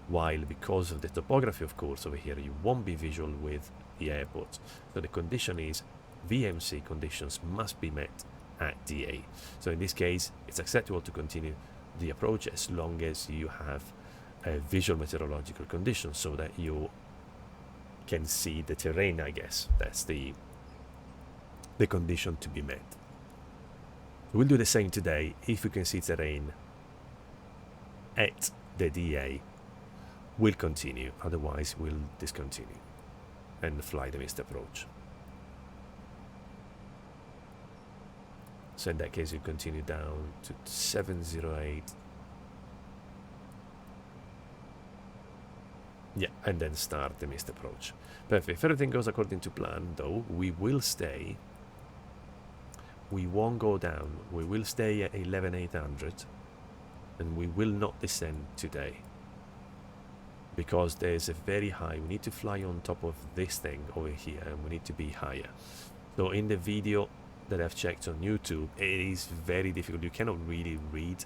While because of the topography, of course, over here you won't be visual with the airport. So the condition is VMC conditions must be met at DA. So in this case, it's acceptable to continue the approach as long as you have a visual meteorological condition so that you can see the terrain, I guess. That's the condition to be met. We'll do the same today. If we can see terrain at the DA, we'll continue, otherwise we'll discontinue and fly the missed approach. So in that case, you continue down to 708. Yeah, and then start the missed approach. Perfect. If everything goes according to plan, though, we will stay. We won't go down. We will stay at 11,800, and we will not descend today because there's a very high. We need to fly on top of this thing over here, and we need to be higher. So in the video that I've checked on YouTube, it is very difficult. You cannot really read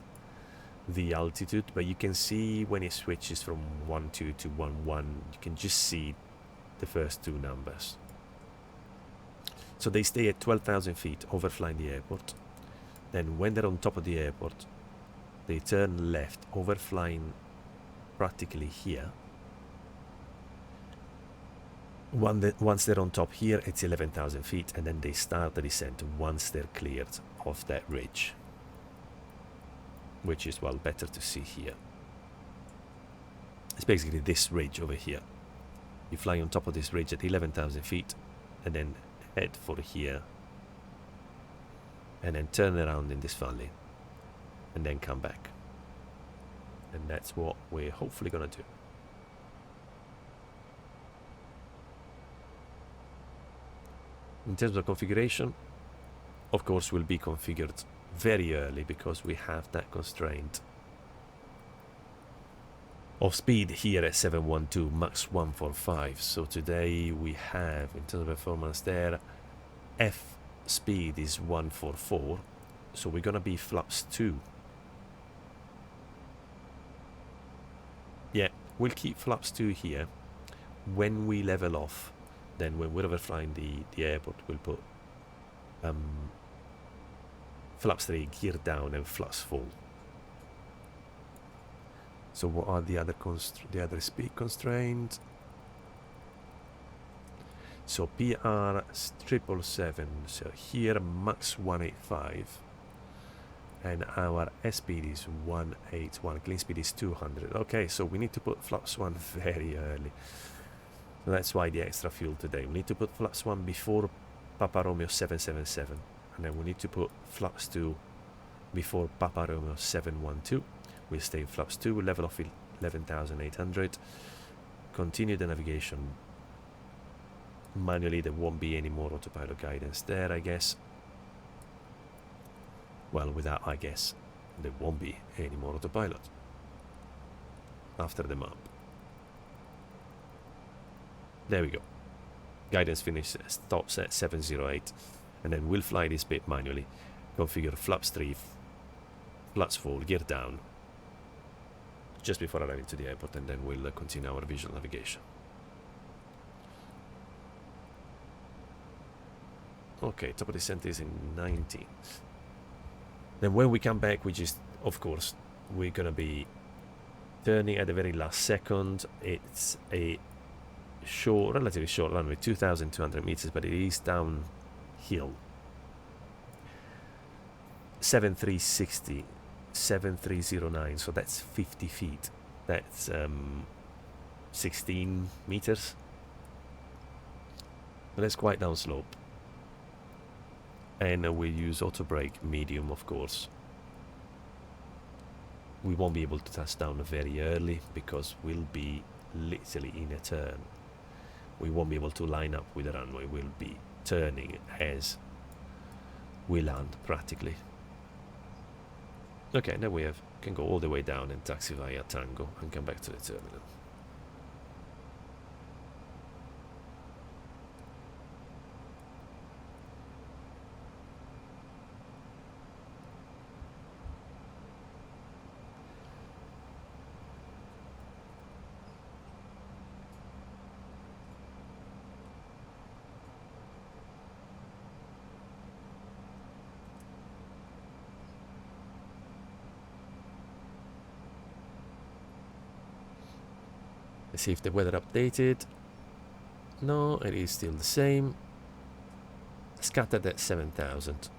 the altitude, but you can see when it switches from 12 to 11, you can just see the first two numbers. So they stay at 12,000 feet overflying the airport. Then when they're on top of the airport, they turn left, overflying practically here. Once they're on top here, it's 11,000 feet, and then they start the descent once they're cleared of that ridge, which is, well, better to see here. It's basically this ridge over here. You fly on top of this ridge at 11,000 feet, and then head for here, and then turn around in this valley, and then come back. And that's what we're hopefully gonna do. In terms of configuration, of course, will be configured very early because we have that constraint of speed here at 712, max 145. So today we have, in terms of performance there, F speed is 144, so we're gonna be flaps 2. Yeah, we'll keep flaps 2 here. When we level off, then when we're overflying the airport, we'll put flaps 3 gear down and flaps full. So what are the other speed constraints? So PR 777, so here max 185, and our S speed is 181, clean speed is 200. Okay, so we need to put flaps 1 very early. So that's why the extra fuel today. We need to put flaps 1 before Papa Romeo 777, and then we need to put flaps 2 before Papa Romeo 712. We'll stay in flaps 2, level off 11,800, continue the navigation manually. There won't be any more autopilot guidance there, I guess. Well, without I guess, there won't be any more autopilot after the map. There we go. Guidance finish stops at 708, and then we'll fly this bit manually. Configure flaps 3, flaps 4, gear down, just before arriving to the airport, and then we'll continue our visual navigation. Okay, top of descent is in 19. Then when we come back, we just, of course, we're gonna be turning at the very last second. It's a relatively short runway, 2,200 meters, but it is downhill. 7360, 7309, so that's 50 feet. That's 16 meters. But that's quite downslope. And we'll use auto brake medium, of course. We won't be able to touch down very early because we'll be literally in a turn. We won't be able to line up with the runway. We'll be turning as we land practically. Okay, now we can go all the way down and taxi via Tango and come back to the terminal. Let's see if the weather updated. No, it is still the same. Scattered at 7,000.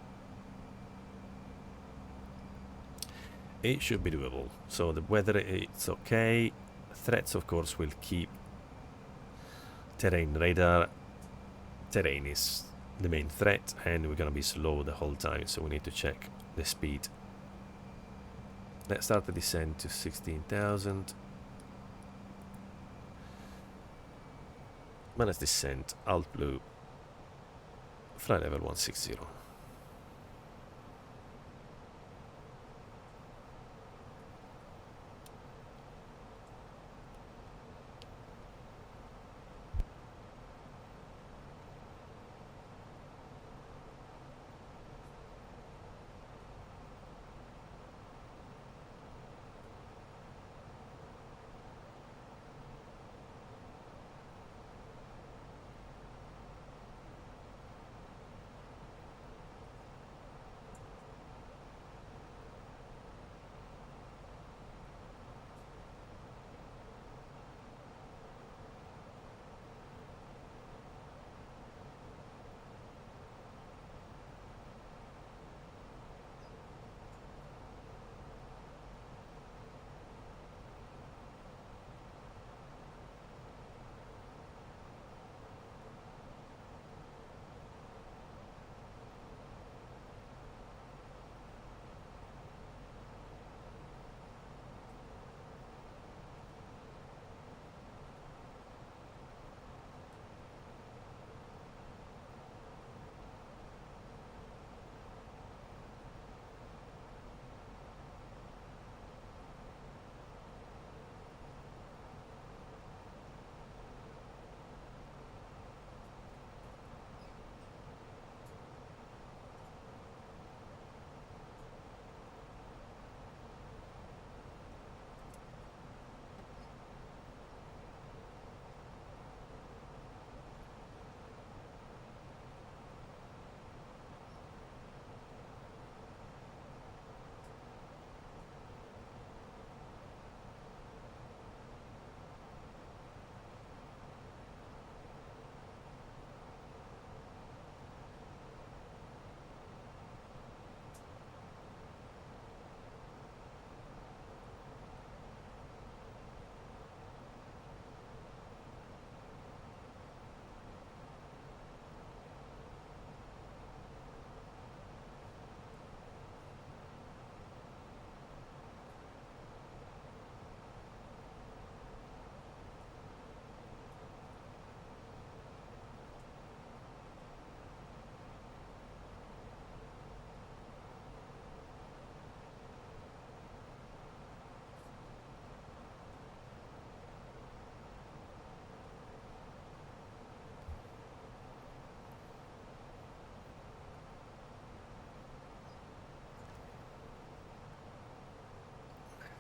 It should be doable. So the weather, it's okay. Threats, of course, will keep terrain radar. Terrain is the main threat, and we're going to be slow the whole time, so we need to check the speed. Let's start the descent to 16,000. Manage descent, alt blue, flight level 160.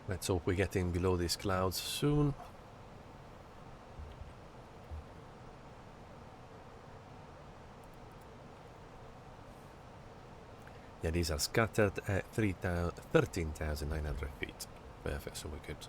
Let's hope we're getting below these clouds soon. Yeah, these are scattered at 13,900 feet. Perfect, so we're good.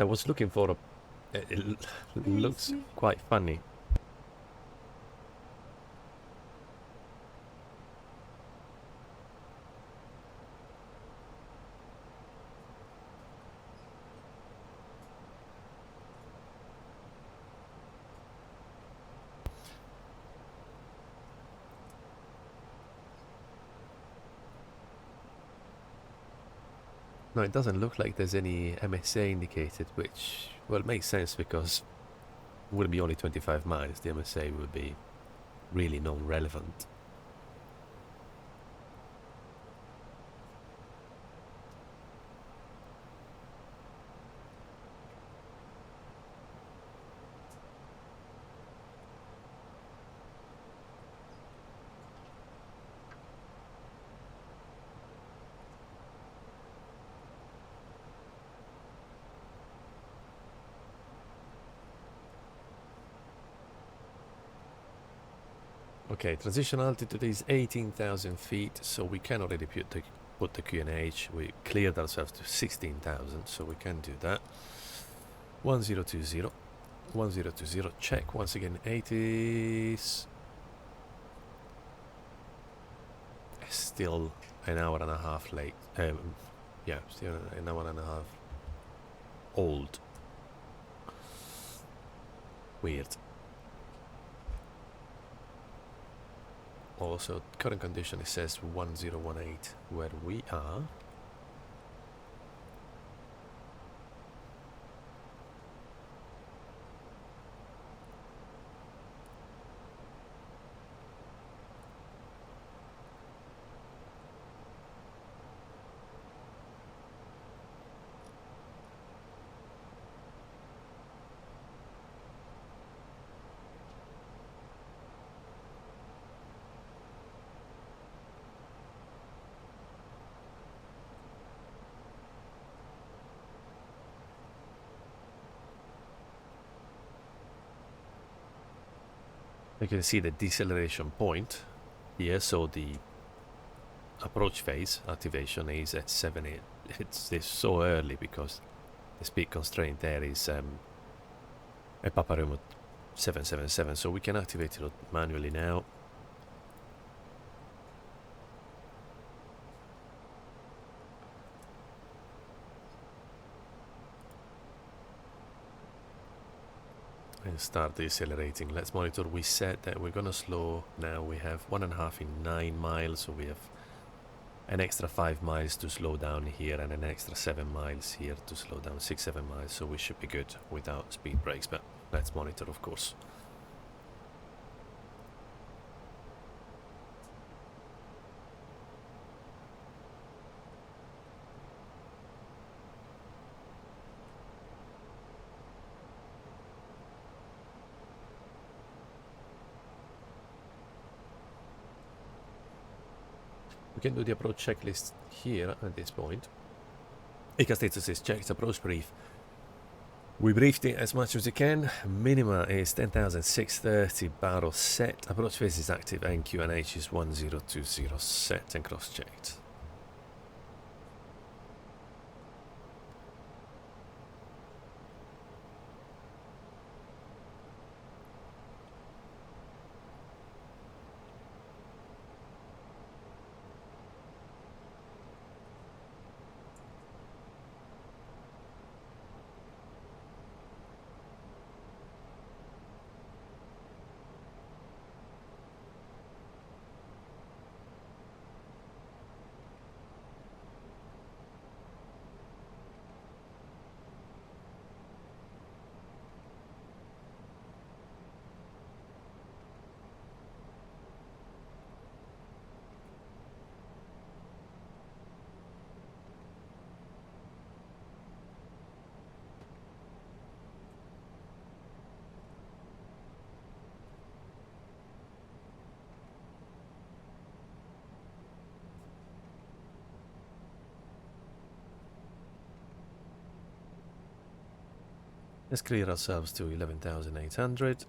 I was looking for a... It looks quite funny. No, it doesn't look like there's any MSA indicated, which, well, it makes sense because it would be only 25 miles. The MSA would be really non-relevant. Okay, transition altitude is 18,000 feet, so we can already put the QNH. We cleared ourselves to 16,000, so we can do that. 1020, 1020, check once again. 80s. Still an hour and a half late. Yeah, still an hour and a half old. Weird. Also, current condition, it says 1018 where we are. You can see the deceleration point here, so the approach phase activation is at 7. It's so early because the speed constraint there is a Papa Remote 777, so we can activate it manually now. And start decelerating. Let's monitor. We said that we're gonna slow. Now we have 1.5 in 9 miles, so we have an extra 5 miles to slow down here and an extra 7 miles here to slow down, 6-7 miles, so we should be good without speed brakes, but let's monitor, of course. We can do the approach checklist here at this point. ICA status is checked, approach brief. We briefed it as much as we can. Minima is 10,630, barrel set. Approach phase is active and QNH is 1020 set and cross-checked. Let's clear ourselves to 11,800.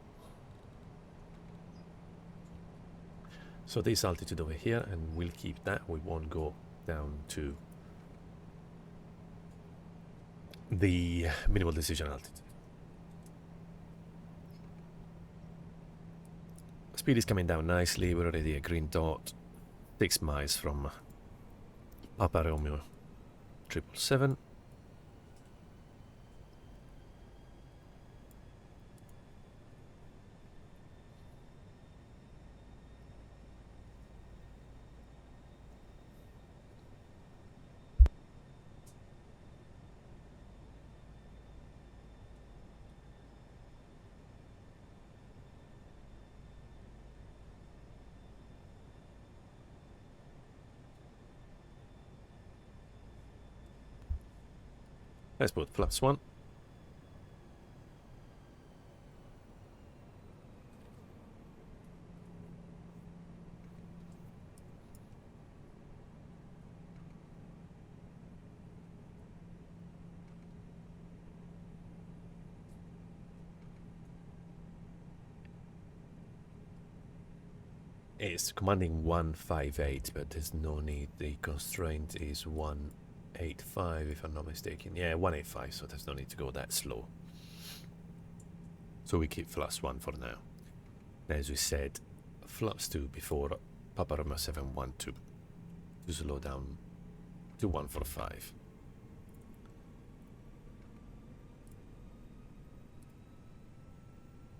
So this altitude over here, and we'll keep that. We won't go down to the minimal decision altitude. Speed is coming down nicely. We're already a green dot, 6 miles from Papa Romeo 777. Let's put flaps 1. It's commanding 158, but there's no need. The constraint is 185, if I'm not mistaken. Yeah, 185, so there's no need to go that slow. So we keep flaps 1 for now. As we said, flaps 2 before Papa Romeo 712 to slow down to 145.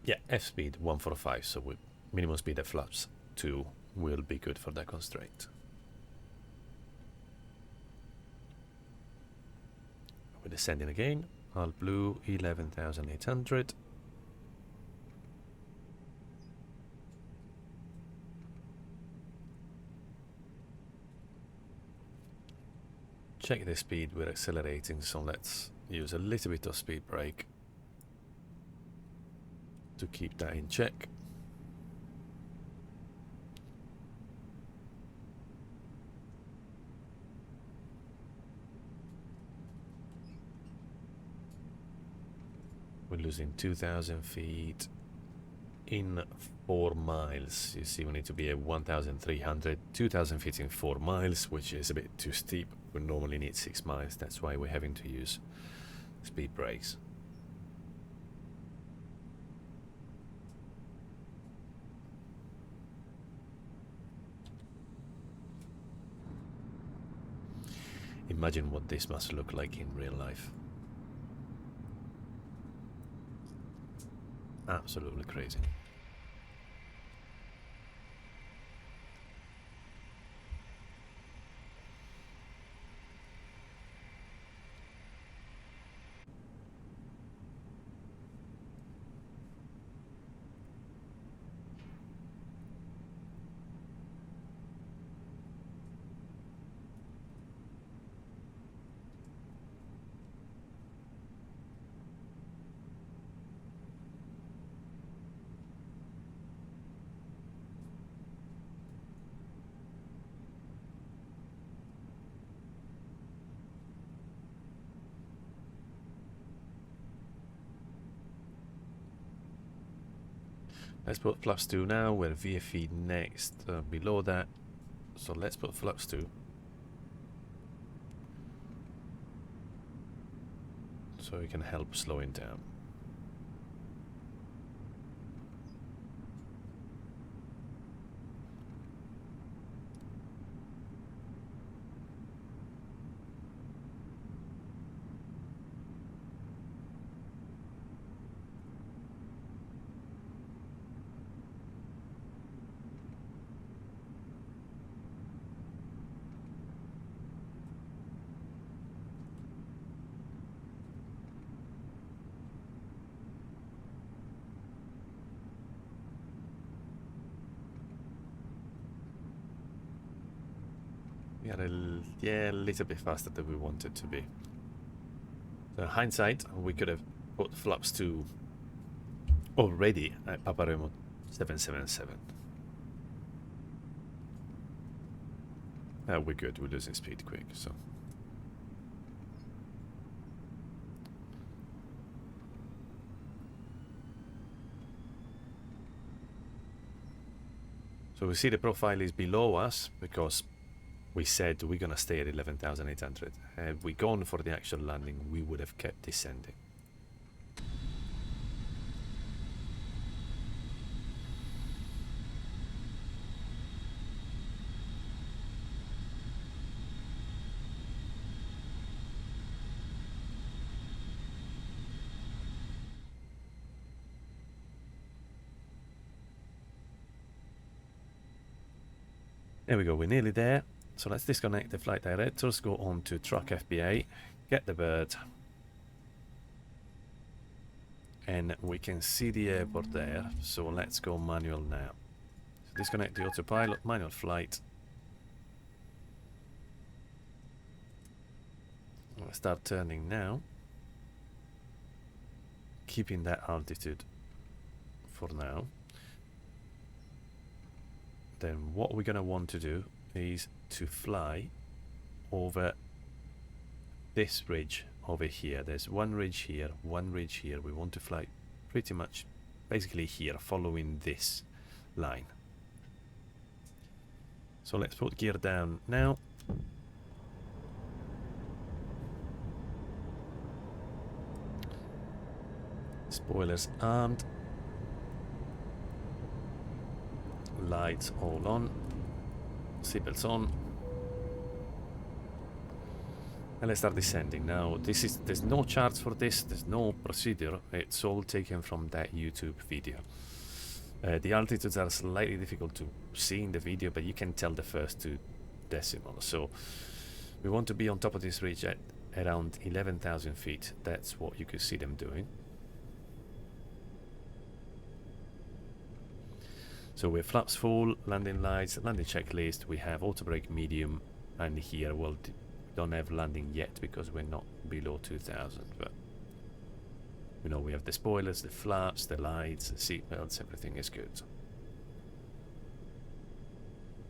Yeah, F speed 145, so with minimum speed at flaps 2 will be good for that constraint. We're descending again. All blue 11,800. Check the speed, we're accelerating, so let's use a little bit of speed brake to keep that in check. We're losing 2,000 feet in 4 miles. You see, we need to be at 1,300, 2,000 feet in 4 miles, which is a bit too steep. We normally need 6 miles. That's why we're having to use speed brakes. Imagine what this must look like in real life. Absolutely crazy. Let's put flaps 2 now, we're VFE next, below that. So let's put flaps 2. So we can help slowing down. We are a little bit faster than we wanted to be. So hindsight, we could have put flaps 2 already at Papa Romeo 777. We're good, we're losing speed quick, so. So we see the profile is below us because we said we're gonna stay at 11,800. Had we gone for the actual landing, we would have kept descending. There we go, we're nearly there. So let's disconnect the flight directors, go on to truck FBA, get the bird. And we can see the airport there, so let's go manual now. So disconnect the autopilot, manual flight. We'll start turning now. Keeping that altitude for now. Then what we're going to want to do is to fly over this ridge over here. There's one ridge here, one ridge here. We want to fly pretty much basically here, following this line. So let's put gear down now. Spoilers armed. Lights all on. Seatbelts on. And let's start descending. Now, there's no charts for this, there's no procedure. It's all taken from that YouTube video. The altitudes are slightly difficult to see in the video, but you can tell the first two decimals. So we want to be on top of this ridge at around 11,000 feet. That's what you could see them doing. So we're flaps full, landing lights, landing checklist. We have auto brake medium, and here we'll don't have landing yet because we're not below 2,000. But you know, we have the spoilers, the flaps, the lights, the seatbelts, everything is good.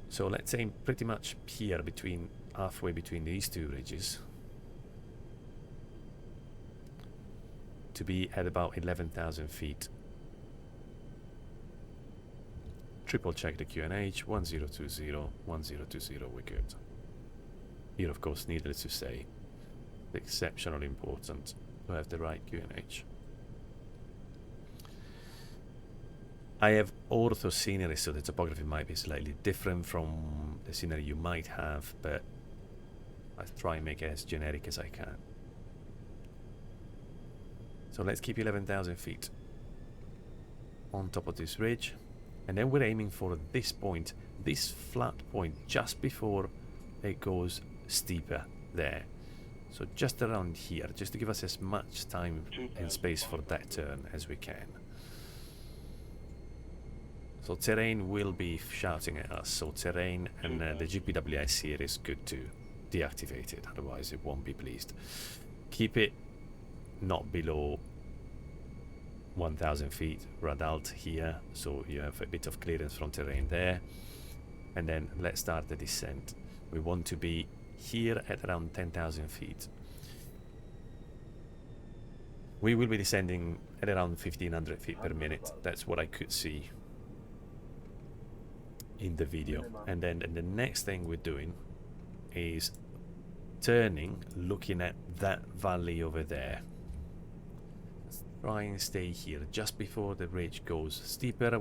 So let's aim pretty much here, between halfway between these two ridges, to be at about 11,000 feet. Triple check the QNH, 1020, 1020, we're good. Here, of course, needless to say, exceptionally important to have the right QNH. I have ortho scenery, so the topography might be slightly different from the scenery you might have, but I try and make it as generic as I can. So let's keep 11,000 feet on top of this ridge. And then we're aiming for this point, this flat point, just before it goes steeper there. So just around here, just to give us as much time and space for that turn as we can. So terrain will be shouting at us, so terrain and the GPWIS here is good to deactivate it, otherwise it won't be pleased. Keep it not below 1,000 feet radalt here, so you have a bit of clearance from terrain there. And then let's start the descent. We want to be here at around 10,000 feet. We will be descending at around 1,500 feet per minute. That's what I could see in the video. And then the next thing we're doing is turning, looking at that valley over there. Try and stay here just before the ridge goes steeper.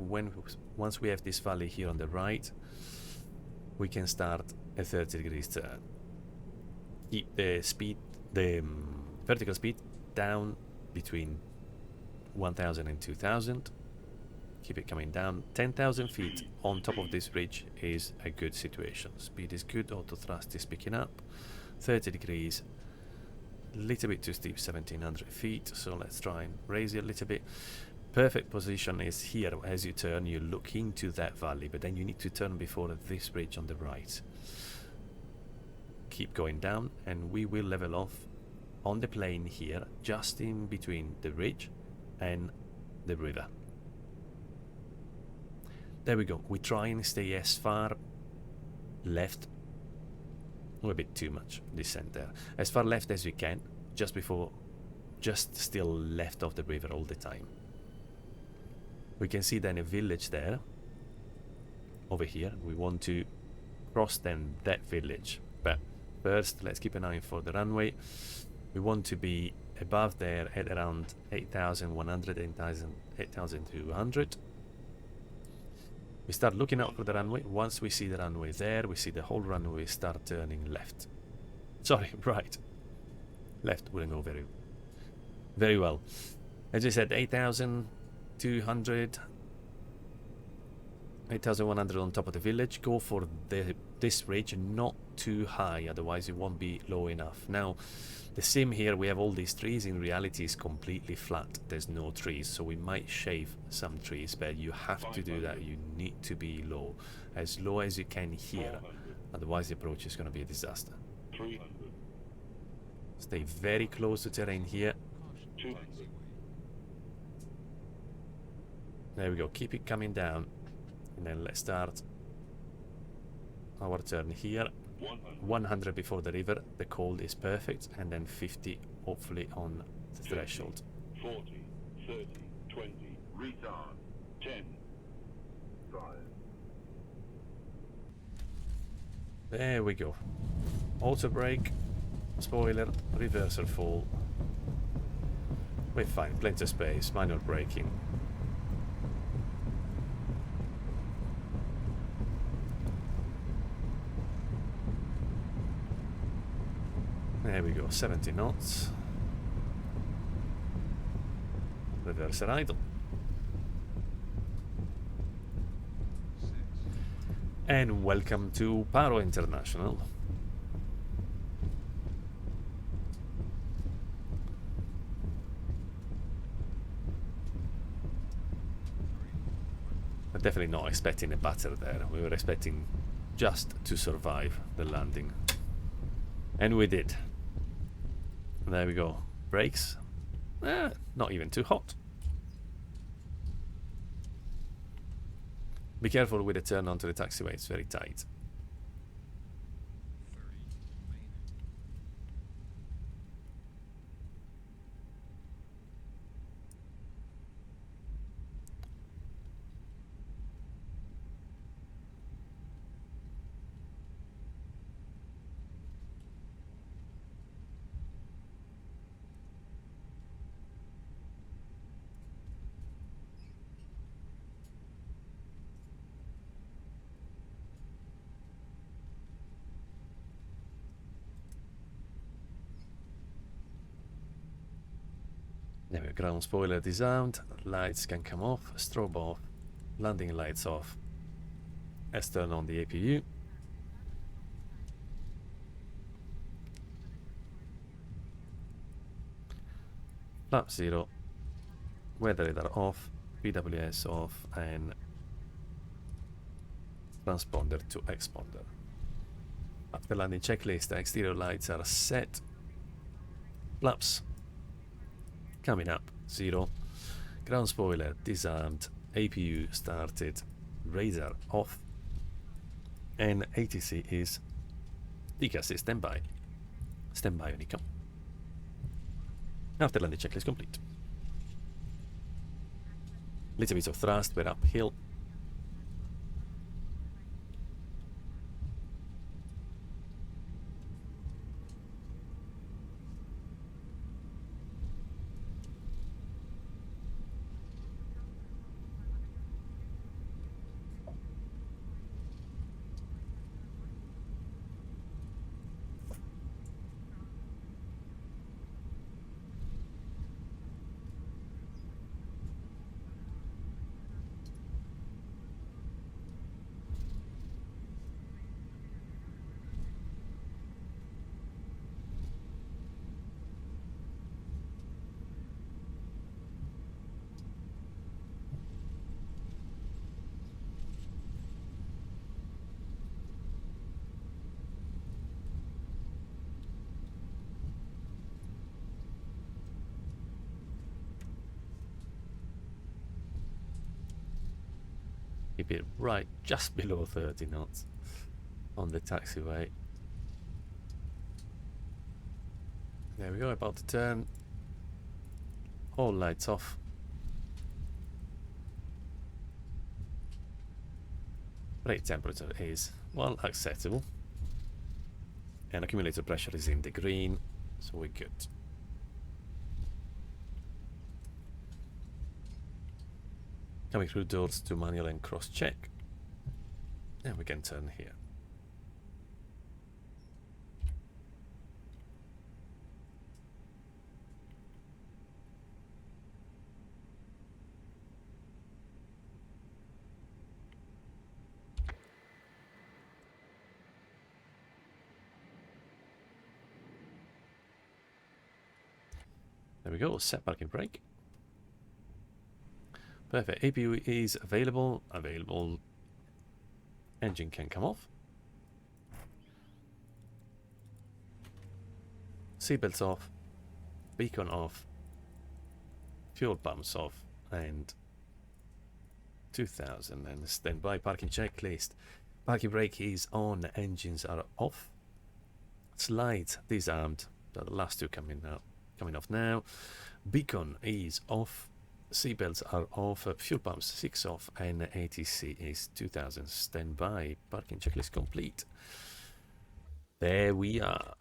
Once we have this valley here on the right, we can start a 30 degrees turn. Keep the speed, the vertical speed down between 1,000 and 2,000. Keep it coming down. 10,000 feet on top of this ridge is a good situation. Speed is good, auto thrust is picking up. 30 degrees. Little bit too steep, 1,700 feet, so let's try and raise it a little bit. Perfect position is here. As you turn, you look into that valley, but then you need to turn before this ridge on the right. Keep going down, and we will level off on the plane here, just in between the ridge and the river. There we go. We try and stay as far left, a bit too much descent there, as far left as we can, just still left of the river all the time. We can see then a village there over here. We want to cross then that village. But first, let's keep an eye for the runway. We want to be above there at around 8,100, 8,200. We start looking out for the runway. Once we see the runway there, we see the whole runway start turning left. Sorry, right. Left wouldn't go very well. As I said, 8,200, 8,100 on top of the village. Go for this ridge, not too high, otherwise it won't be low enough. Now, the sim here, we have all these trees. In reality, is completely flat. There's no trees, so we might shave some trees, but you have to do that. You need to be low as you can here. Otherwise, the approach is going to be a disaster. Stay very close to terrain here. There we go. Keep it coming down. And then let's start our turn here. 100 before the river. The cold is perfect. And then 50 hopefully on the threshold. 40, 30, 20, retard, 10, 5. There we go. Auto brake. Spoiler. Reverser fall. We're fine. Plenty of space. Minor braking. There we go, 70 knots. Reverser idle. And welcome to Paro International. We're definitely not expecting a batter there. We were expecting just to survive the landing. And we did. There we go. Brakes. Not even too hot. Be careful with the turn onto the taxiway. It's very tight. There we go, ground spoiler disarmed, lights can come off, strobe off, landing lights off. Let's turn on the APU. Flap 0, weather radar off, PWS off, and transponder to exponder. After landing checklist, the exterior lights are set. Flaps coming up, 0. Ground spoiler disarmed, APU started, radar off, and ATC is DCAS standby. Standby on ICO. After landing checklist complete. Little bit of thrust, we're uphill. Keep it right just below 30 knots on the taxiway. There we go, about to turn. All lights off. Brake temperature is well, acceptable. And accumulator pressure is in the green, so we're good. Coming through doors to manual and cross check. And we can turn here. There we go, set parking brake. Perfect, APU is available. Engine can come off. Seatbelts off. Beacon off. Fuel pumps off. And 2000 and standby parking checklist. Parking brake is on, engines are off. Slides disarmed. The last two coming off now. Beacon is off. Seatbelts are off. Fuel pumps 6 off, and ATC is 2000. Standby parking checklist complete. There we are.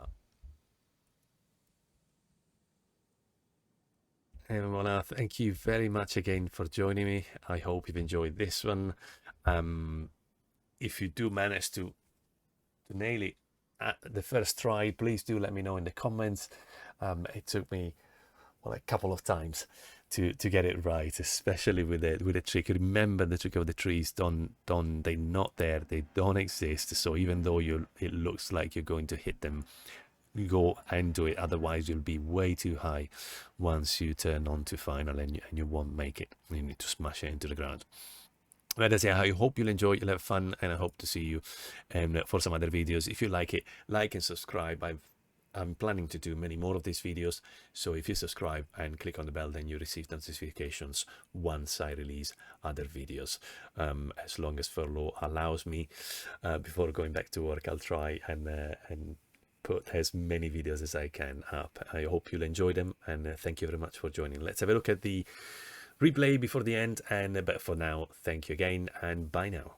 And Mona, thank you very much again for joining me. I hope you've enjoyed this one. If you do manage to nail it at the first try, please do let me know in the comments. It took me a couple of times to get it right, especially with the trick. Remember the trick of the trees. They're not there, they don't exist. So even though it looks like you're going to hit them, go and do it, otherwise you'll be way too high once you turn on to final, and you won't make it. You need to smash it into the ground. But as I say, I hope you'll enjoy, you'll have fun, and I hope to see you for some other videos. If you like it, like and subscribe. I'm planning to do many more of these videos, so if you subscribe and click on the bell, then you receive notifications once I release other videos. As long as furlough allows me, before going back to work, I'll try and put as many videos as I can up. I hope you'll enjoy them, and thank you very much for joining. Let's have a look at the replay before the end, but for now, thank you again, and bye now.